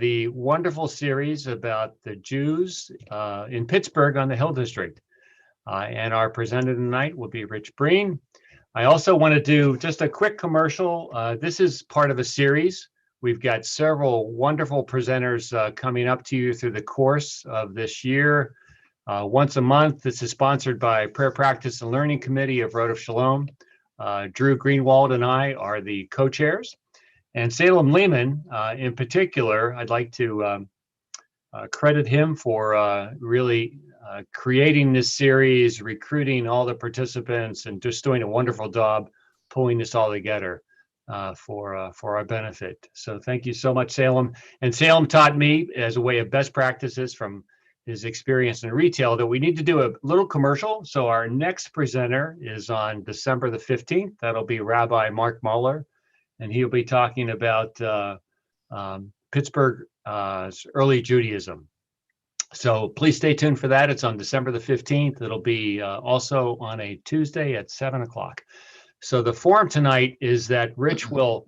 The wonderful series about the Jews in Pittsburgh on the Hill District. And our presenter tonight will be Rich Brean. I also want to do just a quick commercial. This is part of a series. We've got several wonderful presenters coming up to you through the course of this year. Once a month, this is sponsored by Prayer Practice and Learning Committee of Rodef Shalom. Drew Greenwald and I are the co-chairs. And Salem Lehman, in particular, I'd like to credit him for really creating this series, recruiting all the participants, and just doing a wonderful job pulling this all together for our benefit. So thank you so much, Salem. And Salem taught me, as a way of best practices from his experience in retail, that we need to do a little commercial. So our next presenter is on December the 15th. That'll be Rabbi Mark Mahler, and he'll be talking about Pittsburgh early Judaism. So please stay tuned for that. It's on December the 15th. It'll be also on a Tuesday at 7 o'clock. So the form tonight is that Rich will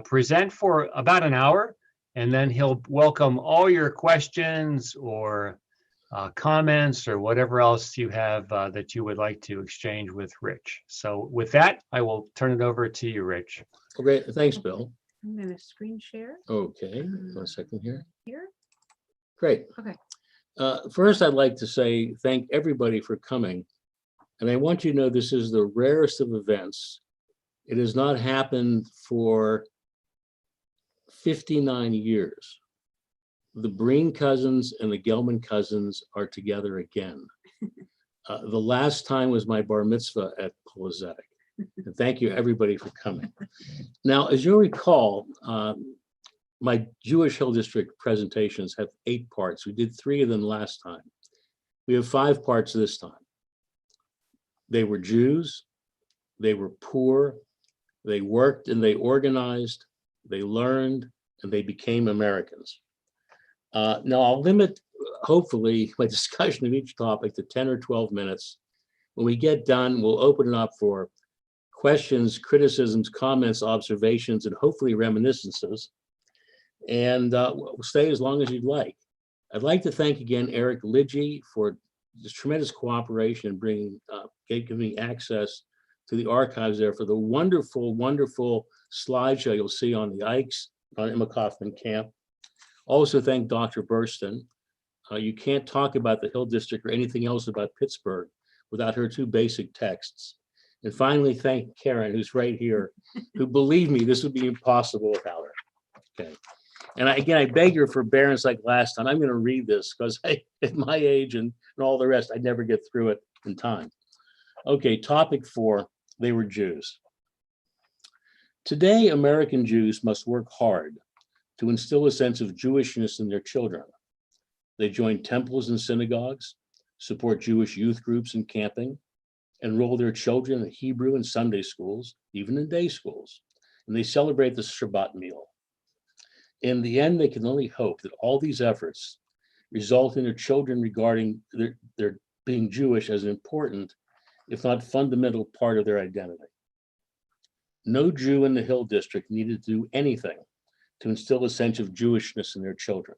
present for about an hour, and then he'll welcome all your questions or comments or whatever else you have that you would like to exchange with Rich. So with that, I will turn it over to you, Rich. Okay, thanks, Bill. I'm going to screen share. Okay, 1 second here. Here? Great. Okay. First, I'd like to say thank everybody for coming. And I want you to know this is the rarest of events. It has not happened for 59 years. The Brean cousins and the Gelman cousins are together again. The last time was my bar mitzvah at Polizetic. And thank you, everybody, for coming. Now, as you'll recall, my Jewish Hill District presentations have 8 parts. We did 3 of them last time. We have 5 parts this time. They were Jews, they were poor, they worked and they organized, they learned, and they became Americans. Now, I'll limit, hopefully, my discussion of each topic to 10 or 12 minutes. When we get done, we'll open it up for questions, criticisms, comments, observations, and hopefully reminiscences. And we'll stay as long as you'd like. I'd like to thank again Eric Lidji for this tremendous cooperation in bringing, giving me access to the archives there for the wonderful, wonderful slideshow you'll see on the Ikes on Emma Kaufman Camp. Also thank Dr. Burston. You can't talk about the Hill District or anything else about Pittsburgh without her 2 basic texts. And finally, thank Karen, who's right here, who, believe me, this would be impossible without her. Okay. And again, I beg your forbearance like last time. I'm going to read this because at my age and all the rest, I never get through it in time. Okay, topic 4, they were Jews. Today, American Jews must work hard to instill a sense of Jewishness in their children. They join temples and synagogues, support Jewish youth groups and camping, enroll their children in Hebrew and Sunday schools, even in day schools, and they celebrate the Shabbat meal. In the end, they can only hope that all these efforts result in their children regarding their being Jewish as an important, if not fundamental, part of their identity. No Jew in the Hill District needed to do anything to instill a sense of Jewishness in their children,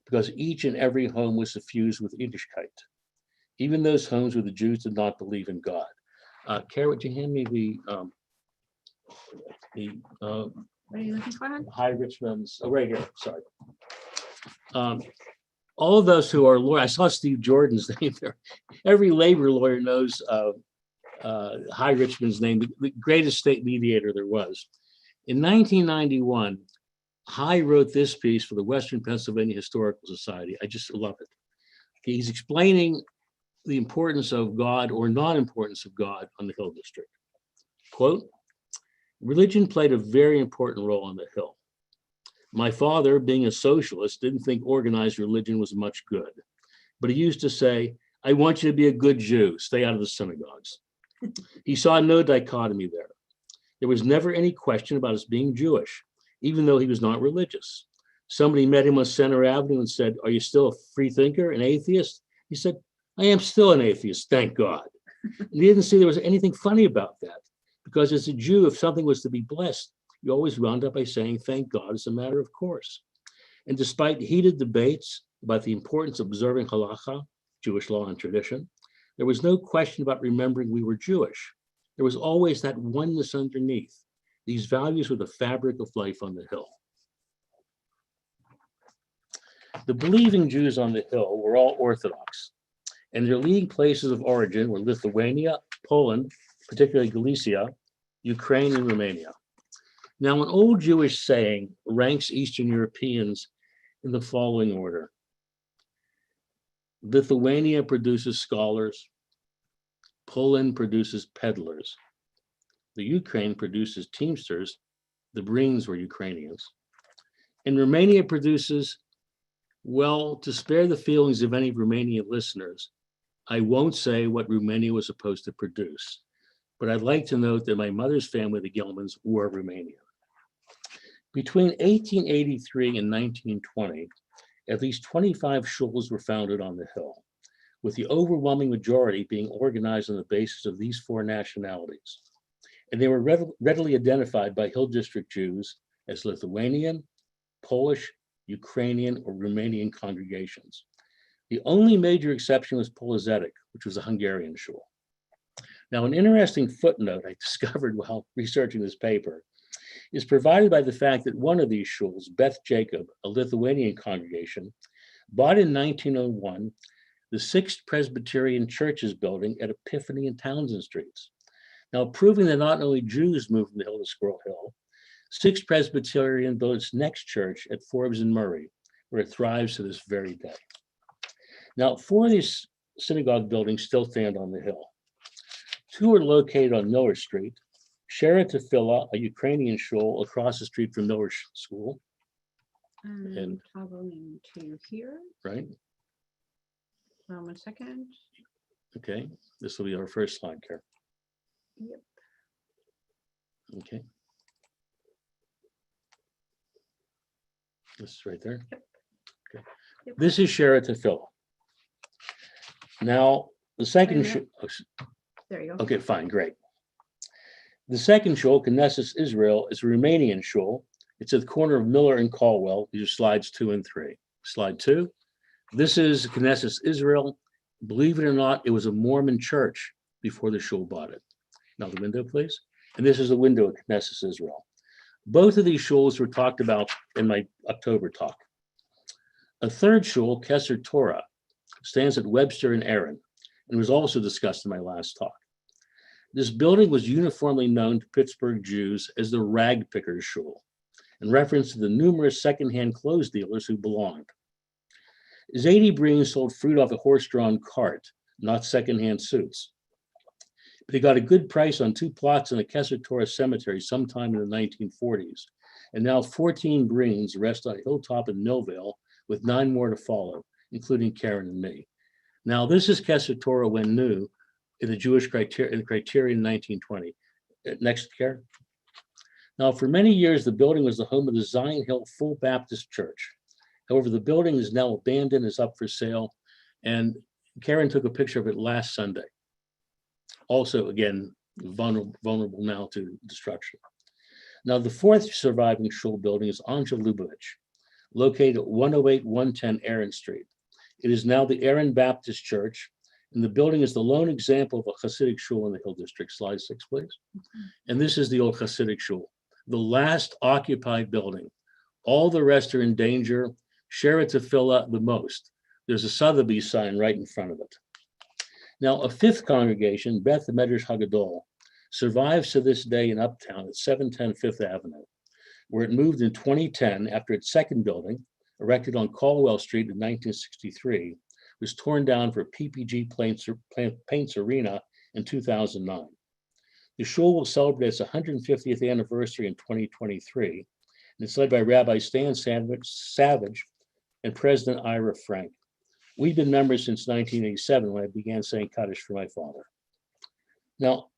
because each and every home was suffused with Yiddishkeit, even those homes where the Jews did not believe in God. Kara, would you hand me the What are you looking for? High Richmond's, oh, right here, sorry. All of those who are lawyers, I saw Steve Jordan's name there. Every labor lawyer knows High Richmond's name, the greatest state mediator there was. In 1991, High wrote this piece for the Western Pennsylvania Historical Society. I just love it. Okay, he's explaining the importance of God or non-importance of God on the Hill District. Quote, religion played a very important role on the Hill. My father, being a socialist, didn't think organized religion was much good, but he used to say, I want you to be a good Jew, stay out of the synagogues. He saw no dichotomy there. There was never any question about his being Jewish, even though he was not religious. Somebody met him on Center Avenue and said, are you still a free thinker, an atheist? He said, I am still an atheist, thank God. And he didn't see there was anything funny about that, because as a Jew, if something was to be blessed, you always wound up by saying, thank God, as a matter of course. And despite heated debates about the importance of observing halacha, Jewish law and tradition, there was no question about remembering we were Jewish. There was always that oneness underneath. These values were the fabric of life on the hill. The believing Jews on the hill were all Orthodox, and their leading places of origin were Lithuania, Poland, particularly Galicia, Ukraine, and Romania. Now, an old Jewish saying ranks Eastern Europeans in the following order. Lithuania produces scholars, Poland produces peddlers, the Ukraine produces teamsters, the Breans were Ukrainians, and Romania produces, well, to spare the feelings of any Romanian listeners, I won't say what Romania was supposed to produce, but I'd like to note that my mother's family, the Gelmans, were Romanian. Between 1883 and 1920, at least 25 shuls were founded on the hill, with the overwhelming majority being organized on the basis of these four nationalities. And they were readily identified by Hill District Jews as Lithuanian, Polish, Ukrainian, or Romanian congregations. The only major exception was Polizetic, which was a Hungarian shul. Now, an interesting footnote I discovered while researching this paper is provided by the fact that one of these shuls, Beth Jacob, a Lithuanian congregation, bought in 1901 the 6th Presbyterian Churches building at Epiphany and Townsend Streets. Now, proving that not only Jews moved from the hill to Squirrel Hill, 6th Presbyterian built its next church at Forbes and Murray, where it thrives to this very day. Now, 4 of these synagogue buildings still stand on the hill. 2 are located on Miller Street, Shara Tefillah, a Ukrainian shul across the street from Miller School. And toggling to here. Right? 1 second. Okay, this will be our first slide, Karen. Yep. Okay. This is right there. Yep. Okay. Yep. This is Shara Tefillah. Now, the second Wait a minute. There you go. okay, fine, great. The second shul, Knesset Israel, is a Romanian shul. It's at the corner of Miller and Caldwell. These are slides 2 and 3. Slide 2. This is Knesset Israel. Believe it or not, it was a Mormon church before the shul bought it. Now the window, please. And this is the window of Knesset Israel. Both of these shuls were talked about in my October talk. A third shul, Kesser Torah, stands at Webster and Aaron, and was also discussed in my last talk. This building was uniformly known to Pittsburgh Jews as the Rag Pickers Shul, in reference to the numerous secondhand clothes dealers who belonged. Zadie Brean sold fruit off a horse-drawn cart, not secondhand suits. But he got a good price on 2 plots in the Kesser Torah cemetery sometime in the 1940s, and now 14 Breens rest on a hilltop in Millvale, with 9 more to follow, including Karen and me. Now, this is Kesser Torah when new, in the Jewish Criterion 1920. Next, Karen. Now, for many years, the building was the home of the Zion Hill Full Baptist Church. However, the building is now abandoned, is up for sale, and Karen took a picture of it last Sunday. Also, again, vulnerable now to destruction. Now, the 4th surviving shul building is Anja Lubavitch, located at 108-110 Aaron Street. It is now the Aaron Baptist Church, and the building is the lone example of a Hasidic shul in the Hill District. Slide 6, please. And this is the old Hasidic shul, the last occupied building. All the rest are in danger. Shara Tefillah the most. There's a Sotheby's sign right in front of it. Now, a 5th congregation, Beth Medrash Hagadol, survives to this day in Uptown at 710 5th Avenue, where it moved in 2010 after its second building, erected on Caldwell Street in 1963, was torn down for PPG Paints Arena in 2009. The shul will celebrate its 150th anniversary in 2023, and it's led by Rabbi Stan Savage and President Ira Frank. We've been members since 1987 when I began saying Kaddish for my father. Now,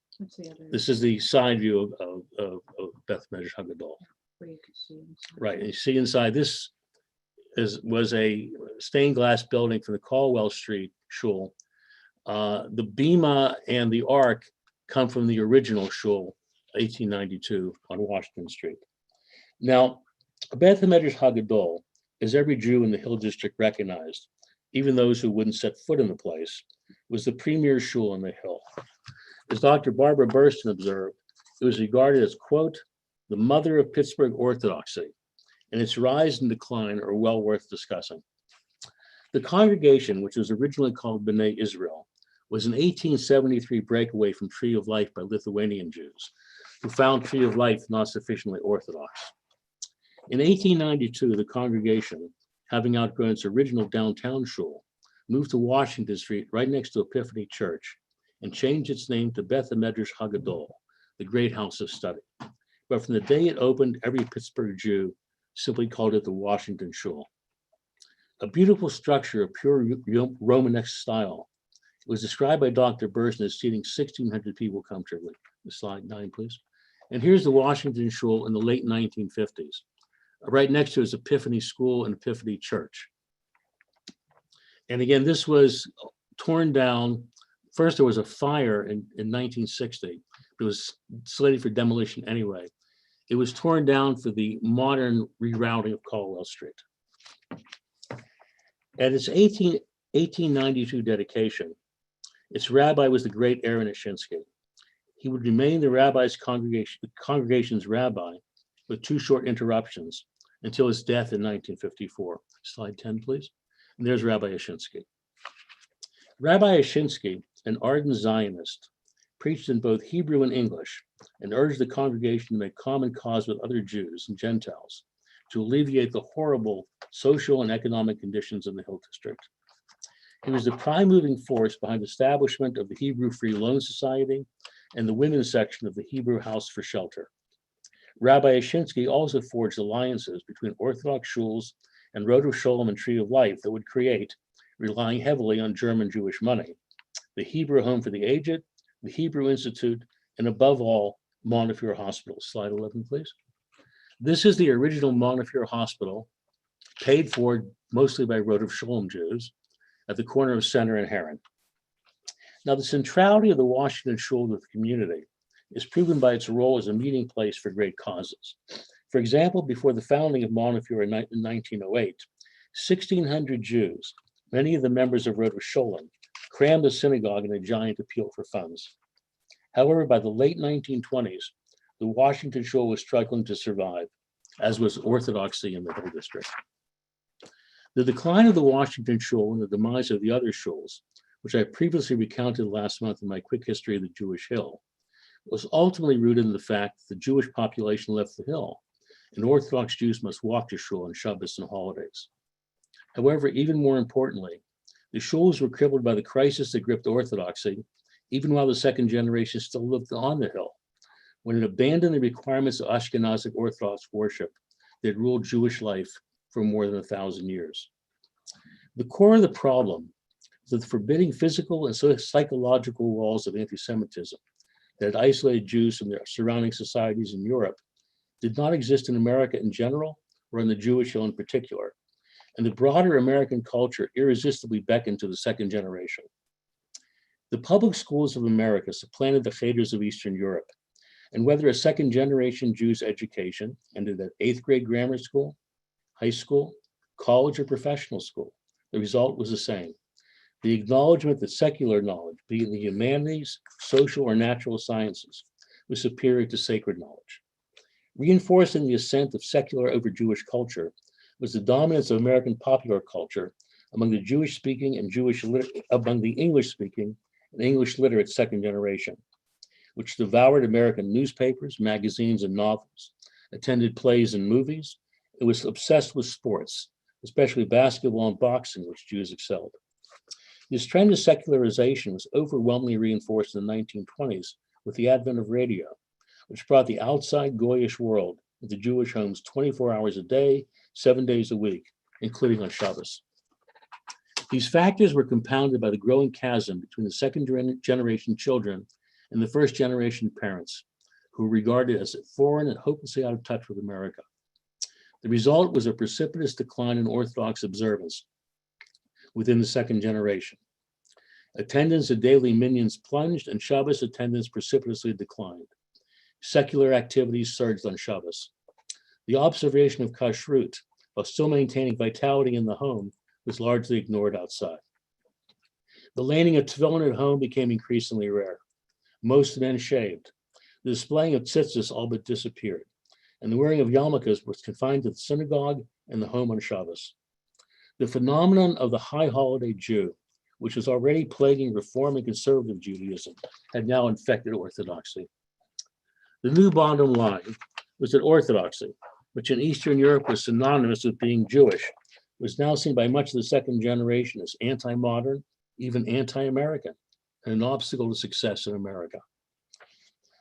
this is the side view of Beth Medrash Hagadol. Where you can see inside. Right, and you see inside, this was a stained glass building from the Caldwell Street shul. The bima and the ark come from the original shul, 1892 on Washington Street. Now, Beth Medrash Hagadol as every Jew in the Hill District recognized, even those who wouldn't set foot in the place, was the premier shul on the Hill. As Dr. Barbara Burston observed, it was regarded as, quote, the mother of Pittsburgh Orthodoxy, and its rise and decline are well worth discussing. The congregation, which was originally called B'nai Israel, was an 1873 breakaway from Tree of Life by Lithuanian Jews, who found Tree of Life not sufficiently Orthodox. In 1892, the congregation, having outgrown its original downtown shul, moved to Washington Street right next to Epiphany Church and changed its name to Beth HaMedrash HaGadol, the Great House of Study. But from the day it opened, every Pittsburgh Jew simply called it the Washington Shul. A beautiful structure of pure Romanesque style. It was described by Dr. Burston as seating 1,600 people comfortably. Slide 9, please. And here's the Washington Shul in the late 1950s. Right next to it is Epiphany School and Epiphany Church. And again, this was torn down. First, there was a fire in 1960. It was slated for demolition anyway. It was torn down for the modern rerouting of Caldwell Street. At its 1892 dedication, its rabbi was the great Aaron Ashinsky. He would remain the congregation's rabbi with 2 short interruptions until his death in 1954. Slide 10, please. And there's Rabbi Ashinsky. Rabbi Ashinsky, an ardent Zionist, preached in both Hebrew and English and urged the congregation to make common cause with other Jews and Gentiles to alleviate the horrible social and economic conditions in the Hill District. He was the prime moving force behind the establishment of the Hebrew Free Loan Society and the women's section of the Hebrew House for Shelter. Rabbi Ashinsky also forged alliances between Orthodox shuls and Rodef Shalom and Tree of Life that would create, relying heavily on German Jewish money, the Hebrew Home for the Aged, the Hebrew Institute, and above all, Montefiore Hospital. Slide 11, please. This is the original Montefiore Hospital, paid for mostly by Rodef Shalom Jews, at the corner of Center and Heron. Now, the centrality of the Washington Shul with the community is proven by its role as a meeting place for great causes. For example, before the founding of Montefiore in 1908, 1,600 Jews, many of the members of Rodef Shalom, crammed the synagogue in a giant appeal for funds. However, by the late 1920s, the Washington Shul was struggling to survive, as was Orthodoxy in the Hill District. The decline of the Washington Shul and the demise of the other shuls, which I previously recounted last month in my quick history of the Jewish Hill, was ultimately rooted in the fact that the Jewish population left the Hill, and Orthodox Jews must walk to shul on Shabbos and holidays. However, even more importantly, the shuls were crippled by the crisis that gripped Orthodoxy, even while the second generation still lived on the Hill, when it abandoned the requirements of Ashkenazic Orthodox worship that ruled Jewish life for more than 1,000 years. The core of the problem is that the forbidding physical and psychological walls of anti-Semitism that isolated Jews from their surrounding societies in Europe did not exist in America in general or in the Jewish Hill in particular, and the broader American culture irresistibly beckoned to the second generation. The public schools of America supplanted the cheters of Eastern Europe, and whether a second generation Jew's education ended at 8th grade grammar school, high school, college, or professional school, the result was the same. The acknowledgement that secular knowledge, be it in the humanities, social, or natural sciences, was superior to sacred knowledge. Reinforcing the ascent of secular over Jewish culture was the dominance of American popular culture among the Jewish-speaking and among the English-speaking and English literate second generation, which devoured American newspapers, magazines, and novels, attended plays and movies, and was obsessed with sports, especially basketball and boxing, which Jews excelled. This trend of secularization was overwhelmingly reinforced in the 1920s with the advent of radio, which brought the outside Goyish world into Jewish homes 24 hours a day, 7 days a week, including on Shabbos. These factors were compounded by the growing chasm between the second generation children and the first generation parents, who were regarded as foreign and hopelessly out of touch with America. The result was a precipitous decline in Orthodox observance within the second generation. Attendance at daily minyans plunged, and Shabbos attendance precipitously declined. Secular activities surged on Shabbos. The observation of kashrut while still maintaining vitality in the home, was largely ignored outside. The laning of tefillin at home became increasingly rare. Most men shaved. The displaying of tzitzis all but disappeared, and the wearing of yarmulkes was confined to the synagogue and the home on Shabbos. The phenomenon of the high holiday Jew, which was already plaguing Reform and conservative Judaism, had now infected Orthodoxy. The new bottom line was that Orthodoxy, which in Eastern Europe was synonymous with being Jewish, was now seen by much of the second generation as anti-modern, even anti-American, and an obstacle to success in America.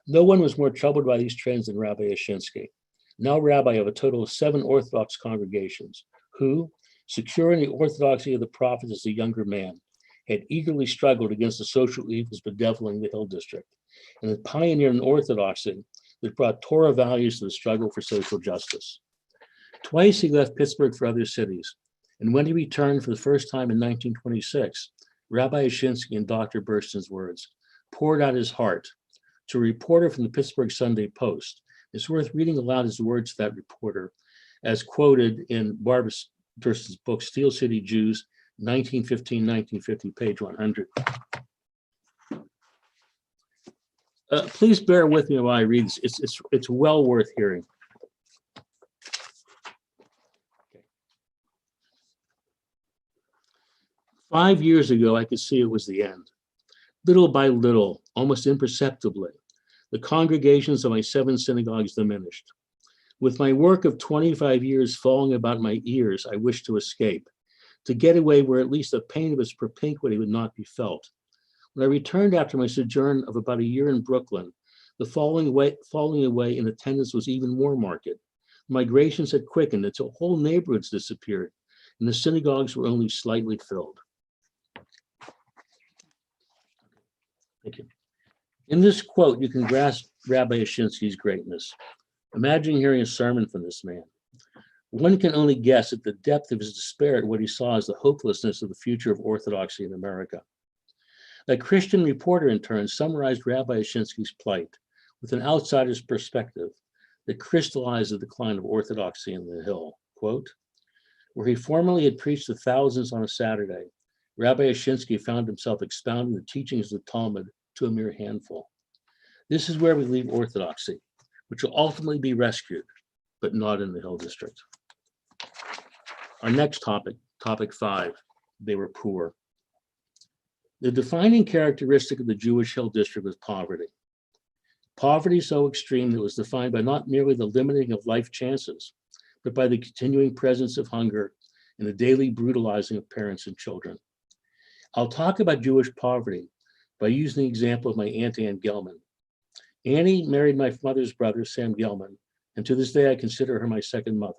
No one was more troubled by these trends than Rabbi Yashinsky, now rabbi of a total of 7 Orthodox congregations, who, secure in the orthodoxy of the prophets as a younger man, had eagerly struggled against the social evils bedeviling the Hill District, and had pioneered an orthodoxy that brought Torah values to the struggle for social justice. Twice he left Pittsburgh for other cities, and when he returned for the first time in 1926, Rabbi Yashinsky, in Dr. Burston's words, poured out his heart. To a reporter from the Pittsburgh Sunday Post, it's worth reading aloud his words to that reporter, as quoted in Barbara Burston's book, Steel City Jews, 1915-1950, page 100. Please bear with me while I read this. It's well worth hearing. Okay. 5 years ago, I could see it was the end. Little by little, almost imperceptibly, the congregations of my 7 synagogues diminished. With my work of 25 years falling about my ears, I wished to escape, to get away where at least the pain of its propinquity would not be felt. When I returned after my sojourn of about a year in Brooklyn, the falling away in attendance was even more marked. Migrations had quickened until whole neighborhoods disappeared, and the synagogues were only slightly filled. Thank you. In this quote, you can grasp Rabbi Yashinsky's greatness. Imagine hearing a sermon from this man. One can only guess at the depth of his despair at what he saw as the hopelessness of the future of Orthodoxy in America. A Christian reporter, in turn, summarized Rabbi Yashinsky's plight with an outsider's perspective that crystallized the decline of Orthodoxy in the Hill. Quote, where he formerly had preached to thousands on a Saturday, Rabbi Yashinsky found himself expounding the teachings of the Talmud to a mere handful. This is where we leave Orthodoxy, which will ultimately be rescued, but not in the Hill District. Our next topic, topic 5, they were poor. The defining characteristic of the Jewish Hill District was poverty. Poverty so extreme that it was defined by not merely the limiting of life chances, but by the continuing presence of hunger and the daily brutalizing of parents and children. I'll talk about Jewish poverty by using the example of my Aunt Ann Gelman. Annie married my mother's brother, Sam Gelman, and to this day I consider her my second mother.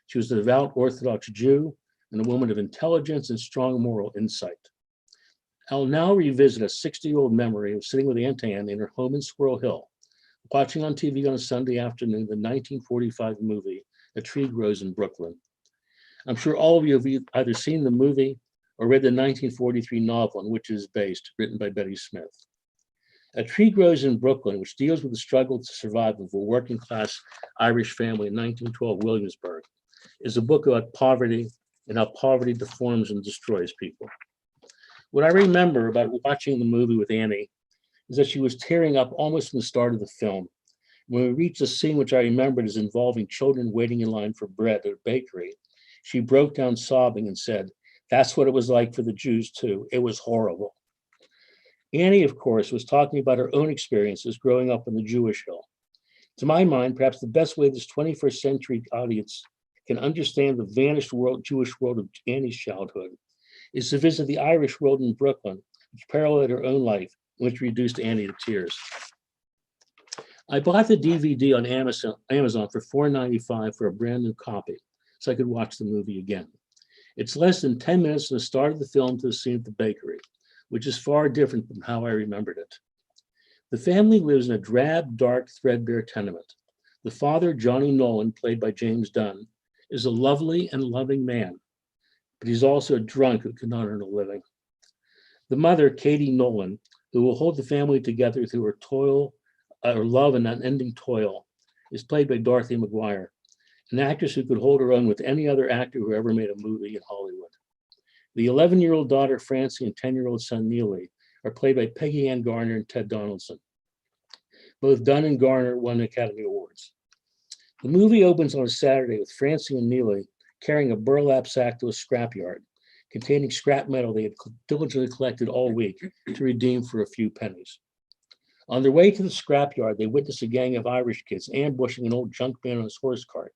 She was a devout Orthodox Jew and a woman of intelligence and strong moral insight. I'll now revisit a 60-year-old memory of sitting with Aunt Ann in her home in Squirrel Hill, watching on TV on a Sunday afternoon the 1945 movie, A Tree Grows in Brooklyn. I'm sure all of you have either seen the movie or read the 1943 novel on which it is based, written by Betty Smith. A Tree Grows in Brooklyn, which deals with the struggle to survive of a working-class Irish family in 1912 Williamsburg, is a book about poverty and how poverty deforms and destroys people. What I remember about watching the movie with Annie is that she was tearing up almost from the start of the film. When we reached a scene which I remembered as involving children waiting in line for bread at a bakery, she broke down sobbing and said, "That's what it was like for the Jews too. It was horrible." Annie, of course, was talking about her own experiences growing up in the Jewish Hill. To my mind, perhaps the best way this 21st century audience can understand the vanished Jewish world of Annie's childhood is to visit the Irish world in Brooklyn, which paralleled her own life, which reduced Annie to tears. I bought the DVD on Amazon for $4.95 for a brand new copy, so I could watch the movie again. It's less than 10 minutes from the start of the film to the scene at the bakery, which is far different from how I remembered it. The family lives in a drab, dark, threadbare tenement. The father, Johnny Nolan, played by James Dunn, is a lovely and loving man, but he's also a drunk who cannot earn a living. The mother, Katie Nolan, who will hold the family together through her love and unending toil, is played by Dorothy McGuire. an actress who could hold her own with any other actor who ever made a movie in Hollywood. The 11-year-old daughter, Francie, and 10-year-old son, Neely, are played by Peggy Ann Garner and Ted Donaldson. Both Dunn and Garner won Academy Awards. The movie opens on a Saturday with Francie and Neely carrying a burlap sack to a scrapyard containing scrap metal they had diligently collected all week to redeem for a few pennies. On their way to the scrapyard, they witness a gang of Irish kids ambushing an old junk man on his horse cart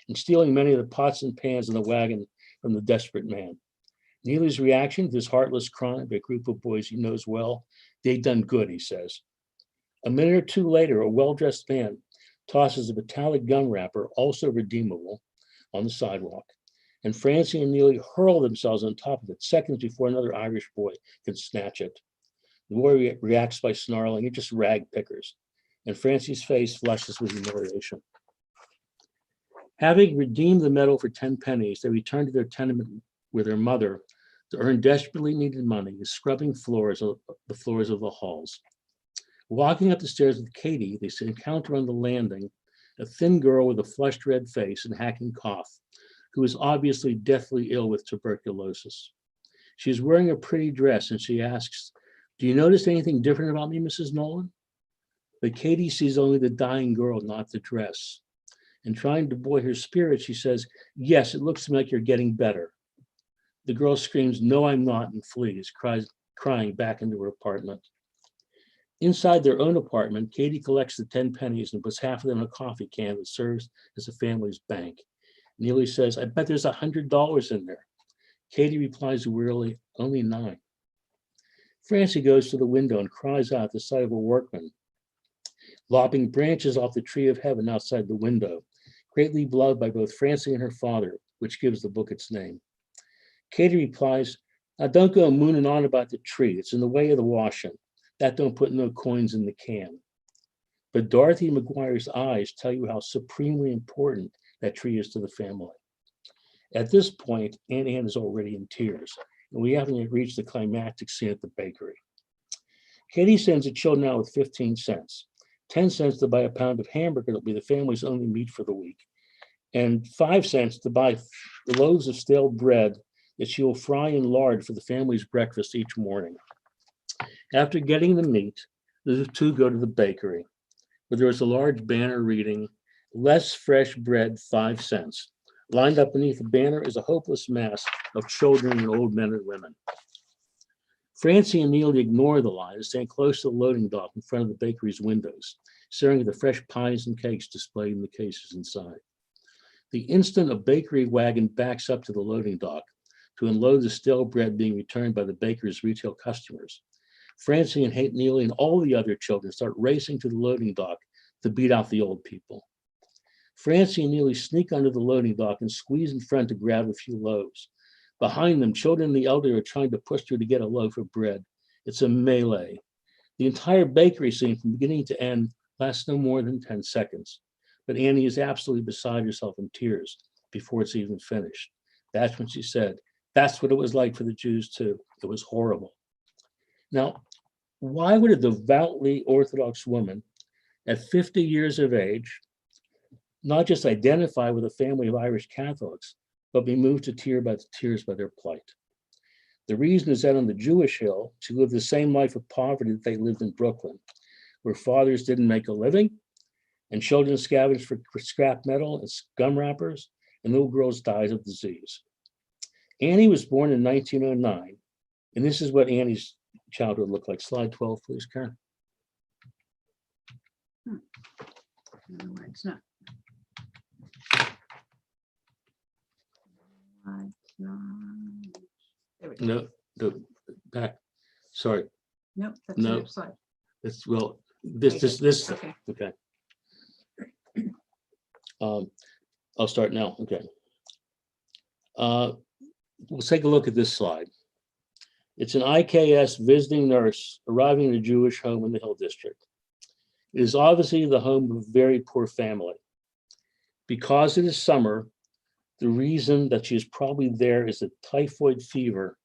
and stealing many of the pots and pans in the wagon from the desperate man. Neely's reaction to this heartless crime by a group of boys he knows well, "They done good," he says. A minute or two later, a well-dressed man tosses a metallic gum wrapper, also redeemable, on the sidewalk, and Francie and Neely hurl themselves on top of it seconds before another Irish boy can snatch it. The boy reacts by snarling, "You're just rag pickers," and Francie's face flushes with humiliation. Having redeemed the metal for 10 pennies, they return to their tenement with their mother to earn desperately needed money, scrubbing the floors of the halls. Walking up the stairs with Katie, they encounter on the landing a thin girl with a flushed red face and hacking cough, who is obviously deathly ill with tuberculosis. She is wearing a pretty dress and she asks, "Do you notice anything different about me, Mrs. Nolan?" But Katie sees only the dying girl, not the dress. And trying to buoy her spirit, she says, "Yes, it looks to me like you're getting better." The girl screams, "No, I'm not," and flees, crying back into her apartment. Inside their own apartment, Katie collects the 10 pennies and puts half of them in a coffee can that serves as the family's bank. Neely says, "I bet there's $100 in there." Katie replies wearily, "Only 9. Francie goes to the window and cries out at the sight of a workman lopping branches off the tree of heaven outside the window, greatly beloved by both Francie and her father, which gives the book its name. Katie replies, "Now don't go mooning on about the tree. It's in the way of the washing. That don't put no coins in the can." But Dorothy McGuire's eyes tell you how supremely important that tree is to the family. At this point, Aunt Ann is already in tears, and we haven't yet reached the climactic scene at the bakery. Katie sends the children out with 15 cents, 10 cents to buy a pound of hamburger that'll be the family's only meat for the week, and 5 cents to buy the loaves of stale bread that she will fry in lard for the family's breakfast each morning. After getting the meat, the two go to the bakery, where there is a large banner reading, "Less fresh bread, 5 cents. Lined up beneath the banner is a hopeless mass of children and old men and women. Francie and Neely ignore the line and stand close to the loading dock in front of the bakery's windows, staring at the fresh pies and cakes displayed in the cases inside. The instant a bakery wagon backs up to the loading dock to unload the stale bread being returned by the baker's retail customers, Francie and Neely and all the other children start racing to the loading dock to beat out the old people. Francie and Neely sneak under the loading dock and squeeze in front to grab a few loaves. Behind them, children and the elderly are trying to push through to get a loaf of bread. It's a melee. The entire bakery scene from beginning to end lasts no more than 10 seconds. But Annie is absolutely beside herself in tears before it's even finished. That's when she said, "That's what it was like for the Jews too. It was horrible." Now, why would a devoutly Orthodox woman at 50 years of age not just identify with a family of Irish Catholics, but be moved to tears by their plight? The reason is that on the Jewish Hill, she lived the same life of poverty that they lived in Brooklyn, where fathers didn't make a living and children scavenged for scrap metal and gum wrappers, and little girls died of disease. Annie was born in 1909, and this is what Annie's childhood looked like. Slide 12, please, Karen. No, it's not. It's not. There we go. No, the back, sorry, Nope, that's No. the next slide. it's, well, this, Okay. okay. I'll start now, okay. We'll take a look at this slide. It's an IKS visiting nurse arriving in a Jewish home in the Hill District. It is obviously the home of a very poor family. Because it is summer, the reason that she is probably there is that typhoid fever,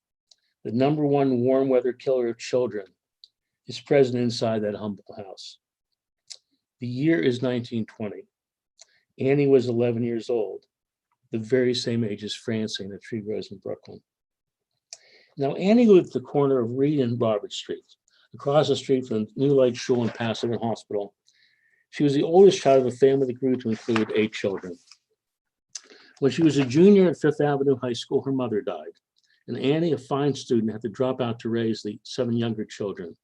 the #1 warm weather killer of children, is present inside that humble house. The year is 1920. Annie was 11 years old, the very same age as Francine at Tree Grows in Brooklyn. Now, Annie lived at the corner of Reed and Robert Street, across the street from New Light Shul and Pasadena Hospital. She was the oldest child of a family that grew to include 8 children. When she was a junior at Fifth Avenue High School, her mother died, and Annie, a fine student, had to drop out to raise the 7 younger children.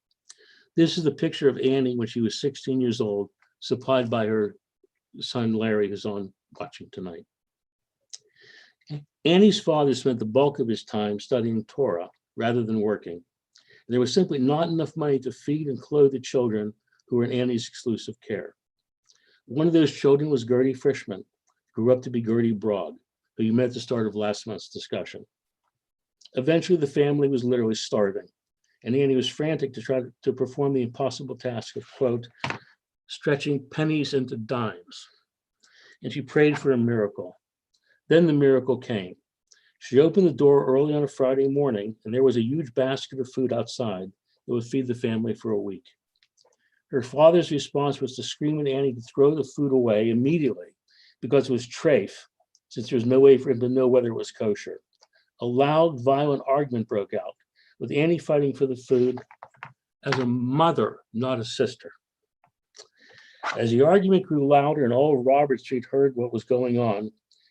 This is the picture of Annie when she was 16 years old, supplied by her son Larry, who's on watching tonight. Annie's father spent the bulk of his time studying Torah rather than working. There was simply not enough money to feed and clothe the children who were in Annie's exclusive care. One of those children was Gertie Frischman, grew up to be Gertie Broad, who you met at the start of last month's discussion. Eventually, the family was literally starving, and Annie was frantic to try to perform the impossible task of, quote, stretching pennies into dimes. And she prayed for a miracle. Then the miracle came. She opened the door early on a Friday morning, and there was a huge basket of food outside that would feed the family for a week. Her father's response was to scream at Annie to throw the food away immediately because it was treif, since there was no way for him to know whether it was kosher. A loud, violent argument broke out, with Annie fighting for the food as a mother, not a sister. As the argument grew louder and all of Robert Street heard what was going on,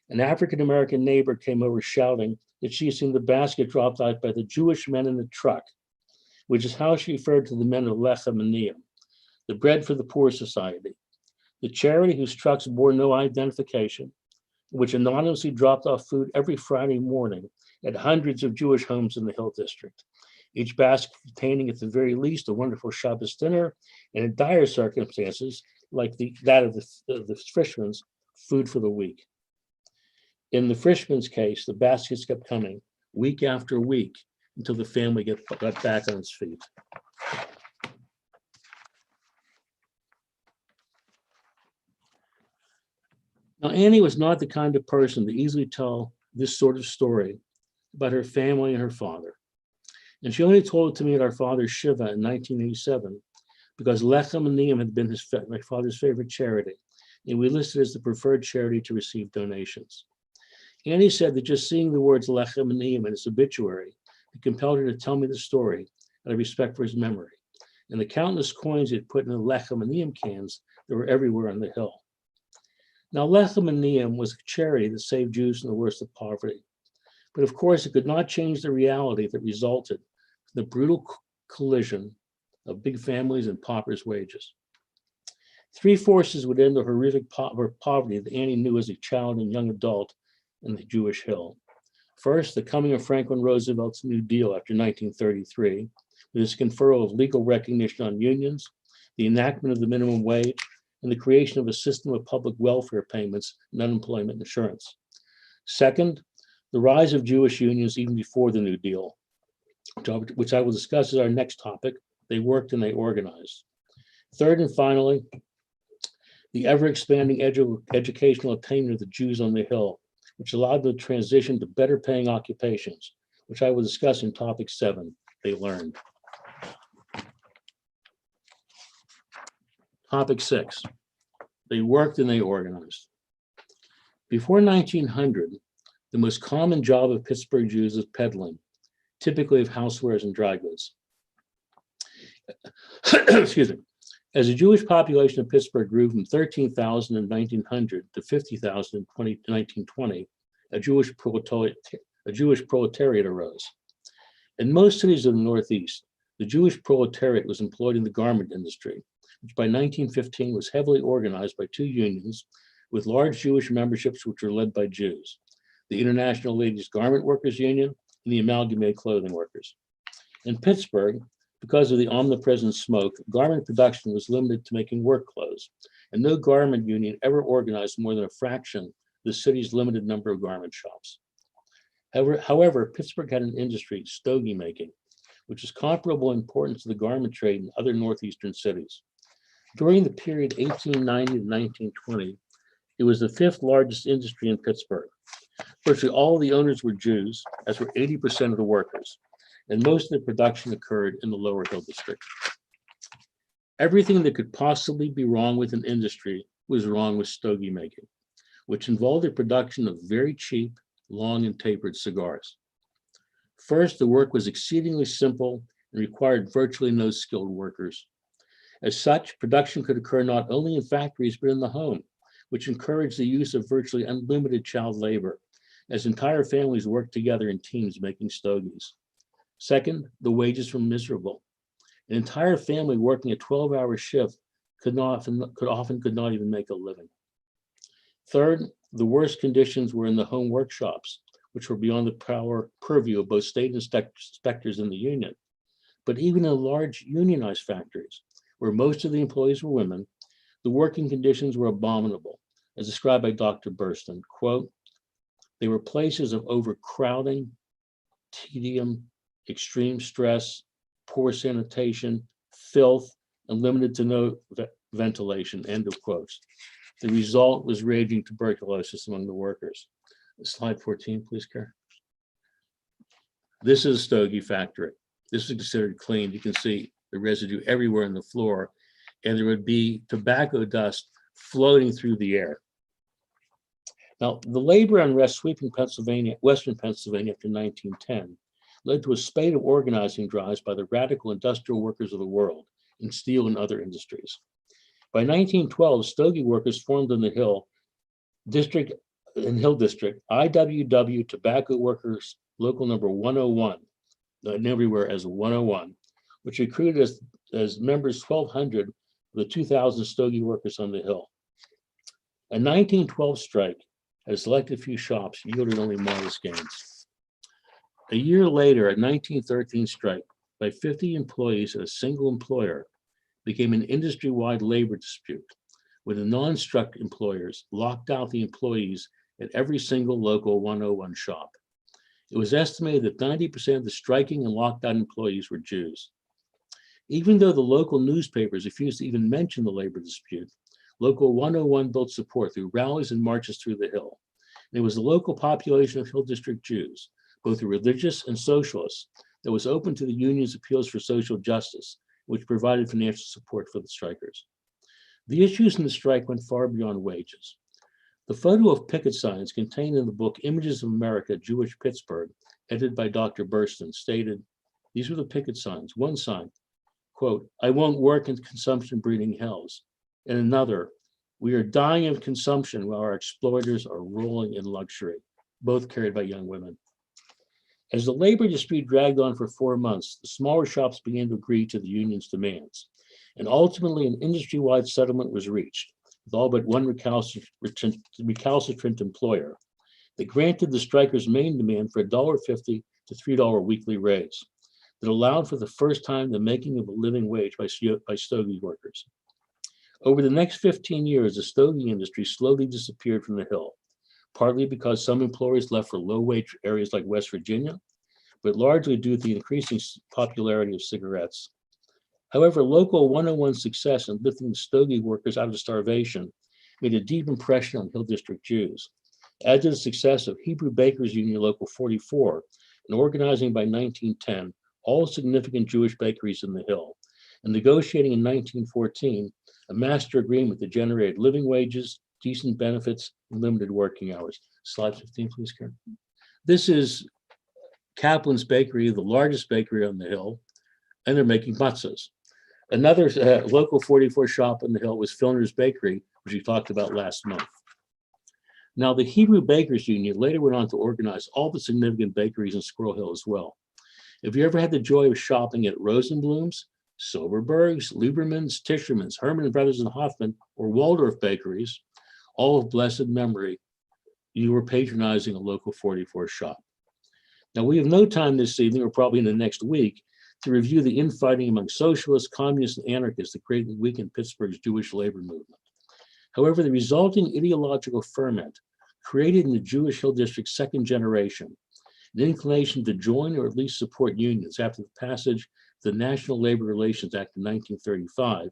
an African-American neighbor came over shouting that she had seen the basket dropped out by the Jewish men in the truck, which is how she referred to the men of Lechem and Niyam, the Bread for the Poor Society, the charity whose trucks bore no identification, which anonymously dropped off food every Friday morning at hundreds of Jewish homes in the Hill District, each basket containing at the very least a wonderful Shabbos dinner, and in dire circumstances, like that of the Frischmans, food for the week. In the Frischmans' case, the baskets kept coming week after week until the family got back on its feet. Now, Annie was not the kind of person to easily tell this sort of story about her family and her father. And she only told it to me at our father's Shiva in 1987 because Lechem and Niyam had been my father's favorite charity, and we listed as the preferred charity to receive donations. Annie said that just seeing the words Lechem and Niyam in his obituary, it compelled her to tell me the story out of respect for his memory, and the countless coins he had put in the Lechem and Niyam cans that were everywhere on the hill. Now, Lechem and Niyam was a charity that saved Jews from the worst of poverty. But of course, it could not change the reality that resulted from the brutal collision of big families and paupers' wages. 3 forces would end the horrific poverty that Annie knew as a child and young adult in the Jewish Hill. First, the coming of Franklin Roosevelt's New Deal after 1933, with its conferral of legal recognition on unions, the enactment of the minimum wage, and the creation of a system of public welfare payments and unemployment insurance. Second, the rise of Jewish unions even before the New Deal, which I will discuss as our next topic. They worked and they organized. Third and finally, the ever-expanding educational attainment of the Jews on the Hill, which allowed them to transition to better paying occupations, which I will discuss in topic 7, they learned. Topic 6, they worked and they organized. Before 1900, the most common job of Pittsburgh Jews was peddling, typically of housewares and dry goods. Excuse me. As the Jewish population of Pittsburgh grew from 13,000 in 1900 to 50,000 in 1920, a Jewish proletariat arose. In most cities of the Northeast, the Jewish proletariat was employed in the garment industry, which by 1915 was heavily organized by 2 unions with large Jewish memberships which were led by Jews, the International Ladies Garment Workers Union and the Amalgamated Clothing Workers. In Pittsburgh, because of the omnipresent smoke, garment production was limited to making work clothes, and no garment union ever organized more than a fraction of the city's limited number of garment shops. However, Pittsburgh had an industry, stogie making, which is comparable in importance to the garment trade in other northeastern cities. During the period 1890 to 1920, it was the 5th largest industry in Pittsburgh. Virtually all of the owners were Jews, as were 80% of the workers, and most of the production occurred in the Lower Hill District. Everything that could possibly be wrong with an industry was wrong with stogie making. which involved the production of very cheap, long and tapered cigars. First, the work was exceedingly simple and required virtually no skilled workers. As such, production could occur not only in factories, but in the home, which encouraged the use of virtually unlimited child labor, as entire families worked together in teams making stogies. Second, the wages were miserable. An entire family working a 12-hour shift could often not even make a living. Third, the worst conditions were in the home workshops, which were beyond the purview of both state inspectors and the union. But even in large unionized factories, where most of the employees were women, the working conditions were abominable, as described by Dr. Burston. Quote, they were places of overcrowding, tedium, extreme stress, poor sanitation, filth, and limited to no ventilation, end of quotes. The result was raging tuberculosis among the workers. Slide 14, please, Karen. This is a stogie factory. This is considered clean. You can see the residue everywhere on the floor, and there would be tobacco dust floating through the air. Now, the labor unrest sweeping Pennsylvania, Western Pennsylvania after 1910 led to a spate of organizing drives by the radical industrial workers of the world in steel and other industries. By 1912, stogie workers formed in the Hill District, IWW Tobacco Workers Local Number 101, known everywhere as 101, which recruited as members 1,200 of the 2,000 stogie workers on the Hill. A 1912 strike at a selected few shops yielded only modest gains. A year later, a 1913 strike by 50 employees at a single employer became an industry-wide labor dispute, where the non-struck employers locked out the employees at every single local 101 shop. It was estimated that 90% of the striking and locked out employees were Jews. Even though the local newspapers refused to even mention the labor dispute, Local 101 built support through rallies and marches through the Hill. And it was the local population of Hill District Jews, both religious and socialists, that was open to the union's appeals for social justice, which provided financial support for the strikers. The issues in the strike went far beyond wages. The photo of picket signs contained in the book Images of America, Jewish Pittsburgh, edited by Dr. Burston, stated, these were the picket signs. One sign, quote, I won't work in consumption breeding hells. And another, we are dying of consumption while our exploiters are rolling in luxury, both carried by young women. As the labor dispute dragged on for 4 months, the smaller shops began to agree to the union's demands. And ultimately, an industry-wide settlement was reached, with all but one recalcitrant employer that granted the strikers' main demand for a $1.50 to $3 weekly raise that allowed for the first time the making of a living wage by stogie workers. Over the next 15 years, the stogie industry slowly disappeared from the Hill, partly because some employers left for low-wage areas like West Virginia, but largely due to the increasing popularity of cigarettes. However, local 101's success in lifting stogie workers out of starvation made a deep impression on Hill District Jews, as did the success of Hebrew Bakers Union Local 44, and organizing by 1910 all significant Jewish bakeries in the Hill, and negotiating in 1914 a master agreement that generated living wages, decent benefits, and limited working hours. Slide 15, please, Karen. This is Kaplan's Bakery, the largest bakery on the Hill, and they're making matzahs. Another local 44 shop on the Hill was Filner's Bakery, which we talked about last month. Now, the Hebrew Bakers Union later went on to organize all the significant bakeries in Squirrel Hill as well. If you ever had the joy of shopping at Rosenblum's, Silverberg's, Lieberman's, Tischerman's, Herman Brothers and Hoffman, or Waldorf bakeries, all of blessed memory, you were patronizing a local 44 shop. Now, we have no time this evening, or probably in the next week, to review the infighting among socialists, communists, and anarchists that greatly weakened Pittsburgh's Jewish labor movement. However, the resulting ideological ferment created in the Jewish Hill District's second generation an inclination to join or at least support unions after the passage of the National Labor Relations Act of 1935,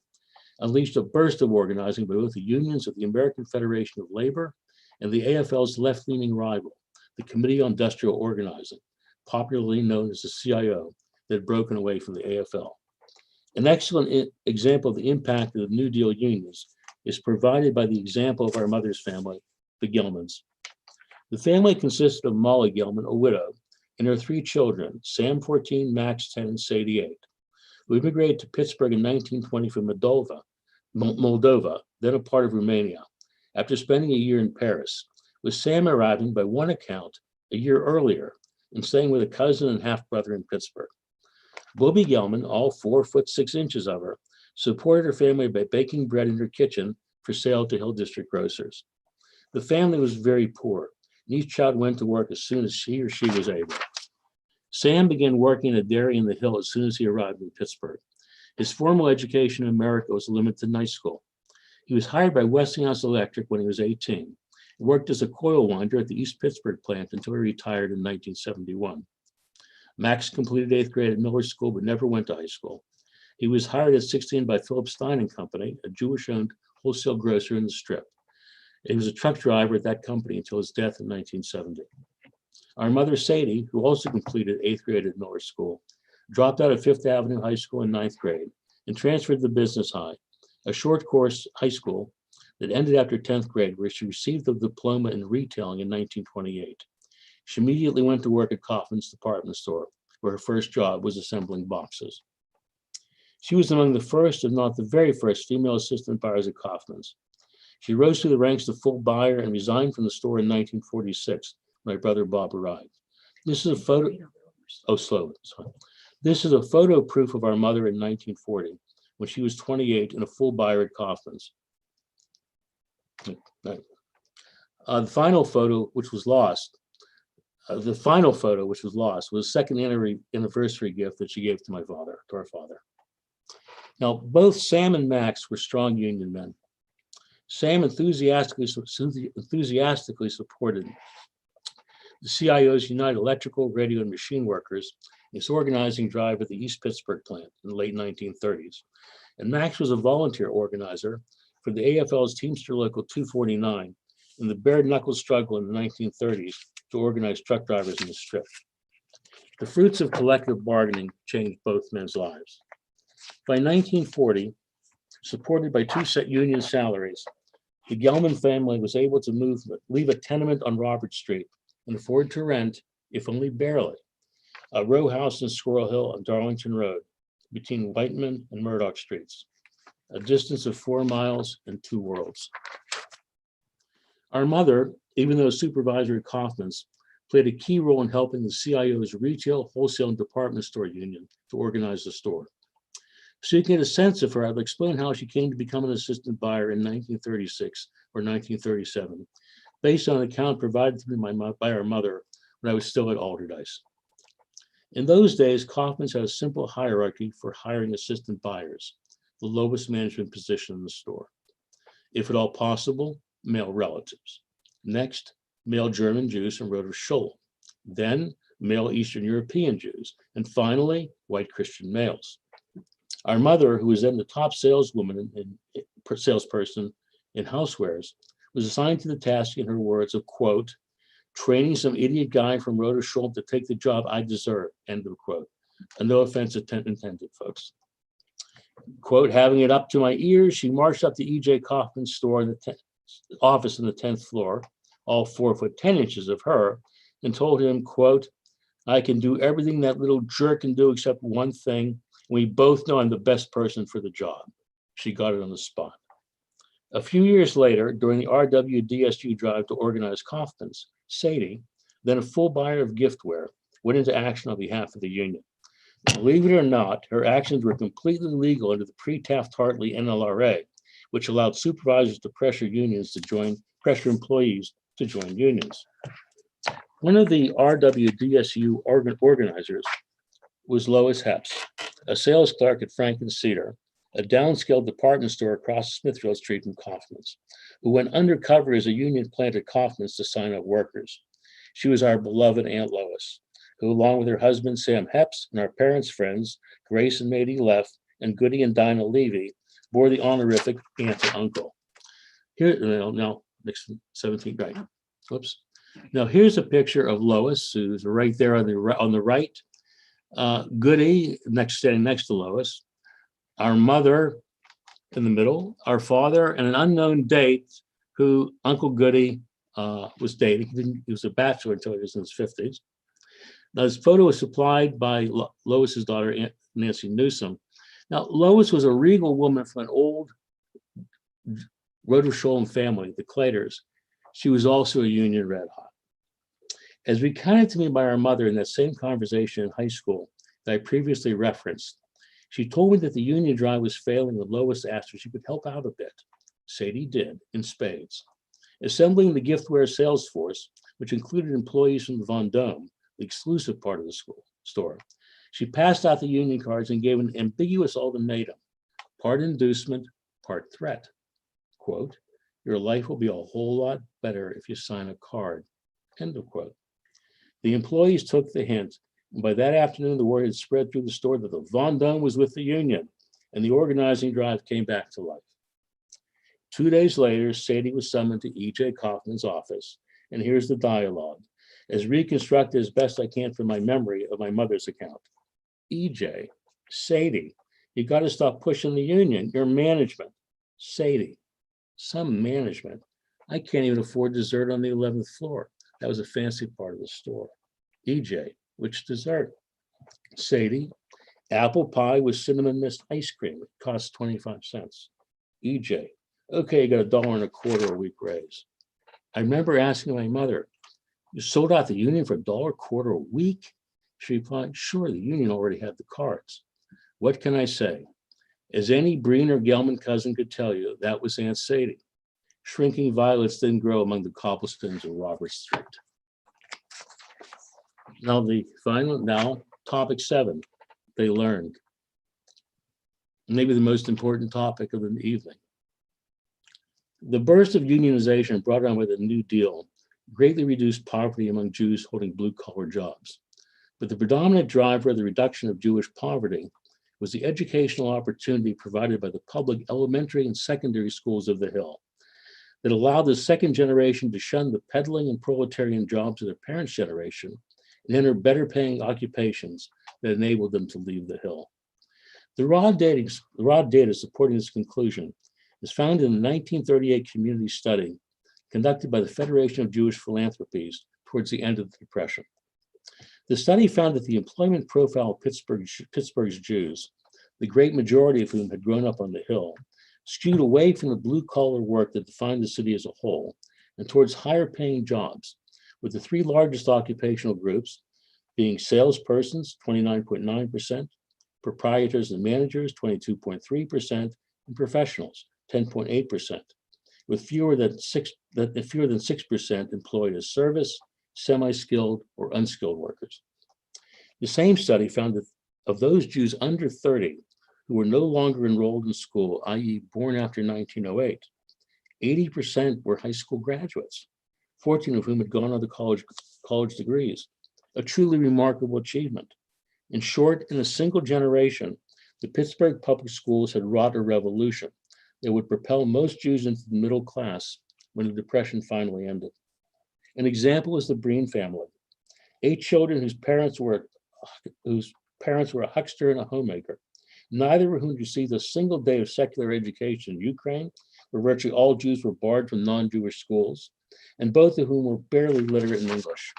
unleashed a burst of organizing by both the unions of the American Federation of Labor and the AFL's left-leaning rival, the Committee on Industrial Organizing, popularly known as the CIO, that had broken away from the AFL. An excellent example of the impact of the New Deal unions is provided by the example of our mother's family, the Gelmans. The family consisted of Molly Gelman, a widow, and her 3 children, Sam 14, Max 10, and Sadie 8, who immigrated to Pittsburgh in 1920 from Moldova, then a part of Romania, after spending a year in Paris, with Sam arriving by one account a year earlier and staying with a cousin and half-brother in Pittsburgh. Bobby Gelman, all 4 foot 6 inches of her, supported her family by baking bread in her kitchen for sale to Hill District grocers. The family was very poor, and each child went to work as soon as he or she was able. Sam began working at a dairy in the Hill as soon as he arrived in Pittsburgh. His formal education in America was limited to night school. He was hired by Westinghouse Electric when he was 18. He worked as a coil winder at the East Pittsburgh plant until he retired in 1971. Max completed 8th grade at Miller School, but never went to high school. He was hired at 16 by Philip Stein and Company, a Jewish-owned wholesale grocer in the Strip. He was a truck driver at that company until his death in 1970. Our mother, Sadie, who also completed 8th grade at Miller School, dropped out of Fifth Avenue High School in 9th grade and transferred to Business High, a short course high school that ended after 10th grade, where she received a diploma in retailing in 1928. She immediately went to work at Kaufman's department store, where her first job was assembling boxes. She was among the first, if not the very first, female assistant buyers at Kaufman's. She rose through the ranks to full buyer and resigned from the store in 1946 when my brother Bob arrived. This is a photo. Oh, slow. Sorry. This is a photo proof of our mother in 1940, when she was 28 and a full buyer at Kaufman's. The final photo, which was lost, was a second anniversary gift that she gave to our father. Now, both Sam and Max were strong union men. Sam enthusiastically supported the CIO's United Electrical, Radio, and Machine Workers in its organizing drive at the East Pittsburgh plant in the late 1930s. And Max was a volunteer organizer for the AFL's Teamster Local 249 in the bare knuckle struggle in the 1930s to organize truck drivers in the Strip. The fruits of collective bargaining changed both men's lives. By 1940, supported by 2 set union salaries, the Gelman family was able to leave a tenement on Robert Street and afford to rent, if only barely, a row house in Squirrel Hill on Darlington Road between Whiteman and Murdoch Streets, a distance of 4 miles and 2 worlds. Our mother, even though supervisor at Kaufman's, played a key role in helping the CIO's retail, wholesale, and department store union to organize the store. So you can get a sense of her. I've explained how she came to become an assistant buyer in 1936 or 1937, based on an account provided to me by our mother when I was still at Alderdice. In those days, Kaufman's had a simple hierarchy for hiring assistant buyers, the lowest management position in the store. If at all possible, male relatives. Next, male German Jews from Rodef Shalom. Then, male Eastern European Jews. And finally, white Christian males. Our mother, who was then the top salesperson in housewares, was assigned to the task, in her words, of, quote, training some idiot guy from Rodef Shalom to take the job I deserve, end of quote. And no offense intended, folks. Quote, having it up to my ears, she marched up to E.J. Kaufman's store in the office on the 10th floor, all 4 foot 10 inches of her, and told him, quote, I can do everything that little jerk can do except one thing. We both know I'm the best person for the job. She got it on the spot. A few years later, during the RWDSU drive to organize Kaufman's, Sadie, then a full buyer of giftware, went into action on behalf of the union. Believe it or not, her actions were completely legal under the pre-Taft-Hartley NLRA, which allowed supervisors to pressure employees to join unions. One of the RWDSU organizers was Lois Hepps, a sales clerk at Frank and Cedar, a downscale department store across Smithfield Street from Kaufman's, who went undercover as a union plant at Kaufman's to sign up workers. She was our beloved Aunt Lois, who, along with her husband, Sam Hepps, and our parents' friends, Grace and Mady Leff, and Goody and Dinah Levy, bore the honorific aunt and uncle. Here, now, next 17, right. Whoops. Now, here's a picture of Lois, who's right there on the right. Goody, standing next to Lois. Our mother in the middle, our father, and an unknown date who Uncle Goody was dating. He was a bachelor until he was in his 50s. Now, this photo was supplied by Lois's daughter, Nancy Newsom. Now, Lois was a regal woman from an old Rodef family, the Claters. She was also a Union Red Hot. As recounted to me by our mother in that same conversation in high school that I previously referenced, she told me that the Union drive was failing and Lois asked her if she could help out a bit. Sadie did, in spades. Assembling the giftware sales force, which included employees from the Vendôme, the exclusive part of the store, she passed out the Union cards and gave an ambiguous ultimatum, part inducement, part threat. Quote, "Your life will be a whole lot better if you sign a card," end of quote. The employees took the hint, and by that afternoon, the word had spread through the store that the Vendôme was with the Union, and the organizing drive came back to life. 2 days later, Sadie was summoned to E.J. Kaufman's office, and here's the dialogue, as reconstructed as best I can from my memory of my mother's account. E.J., Sadie, you got to stop pushing the Union, your management. Sadie, some management. I can't even afford dessert on the 11th floor. That was a fancy part of the store. E.J., which dessert? Sadie, apple pie with cinnamon mist ice cream. It costs 25 cents. E.J., okay, you got $1.25 a week raise. I remember asking my mother, you sold out the Union for $1.25 a week? She replied, sure, the Union already had the cards. What can I say? As any Brean or Gelman cousin could tell you, that was Aunt Sadie. Shrinking violets didn't grow among the cobblestones of Robert Street. Now, topic 7, they learned. Maybe the most important topic of the evening. The burst of unionization brought on by the New Deal greatly reduced poverty among Jews holding blue-collar jobs. But the predominant driver of the reduction of Jewish poverty was the educational opportunity provided by the public elementary and secondary schools of the Hill that allowed the second generation to shun the peddling and proletarian jobs of their parents' generation and enter better paying occupations that enabled them to leave the Hill. The raw data supporting this conclusion is found in the 1938 community study conducted by the Federation of Jewish Philanthropies towards the end of the Depression. The study found that the employment profile of Pittsburgh's Jews, the great majority of whom had grown up on the Hill, skewed away from the blue-collar work that defined the city as a whole and towards higher-paying jobs, with the 3 largest occupational groups being salespersons, 29.9%, proprietors and managers, 22.3%, and professionals, 10.8%, with fewer than 6% employed as service, semi-skilled, or unskilled workers. The same study found that of those Jews under 30 who were no longer enrolled in school, i.e. born after 1908, 80% were high school graduates, 14 of whom had gone on to college degrees, a truly remarkable achievement. In short, in a single generation, the Pittsburgh public schools had wrought a revolution that would propel most Jews into the middle class when the Depression finally ended. An example is the Brean family. 8 children whose parents were a huckster and a homemaker, neither of whom received a single day of secular education in Ukraine, where virtually all Jews were barred from non-Jewish schools, and both of whom were barely literate in English.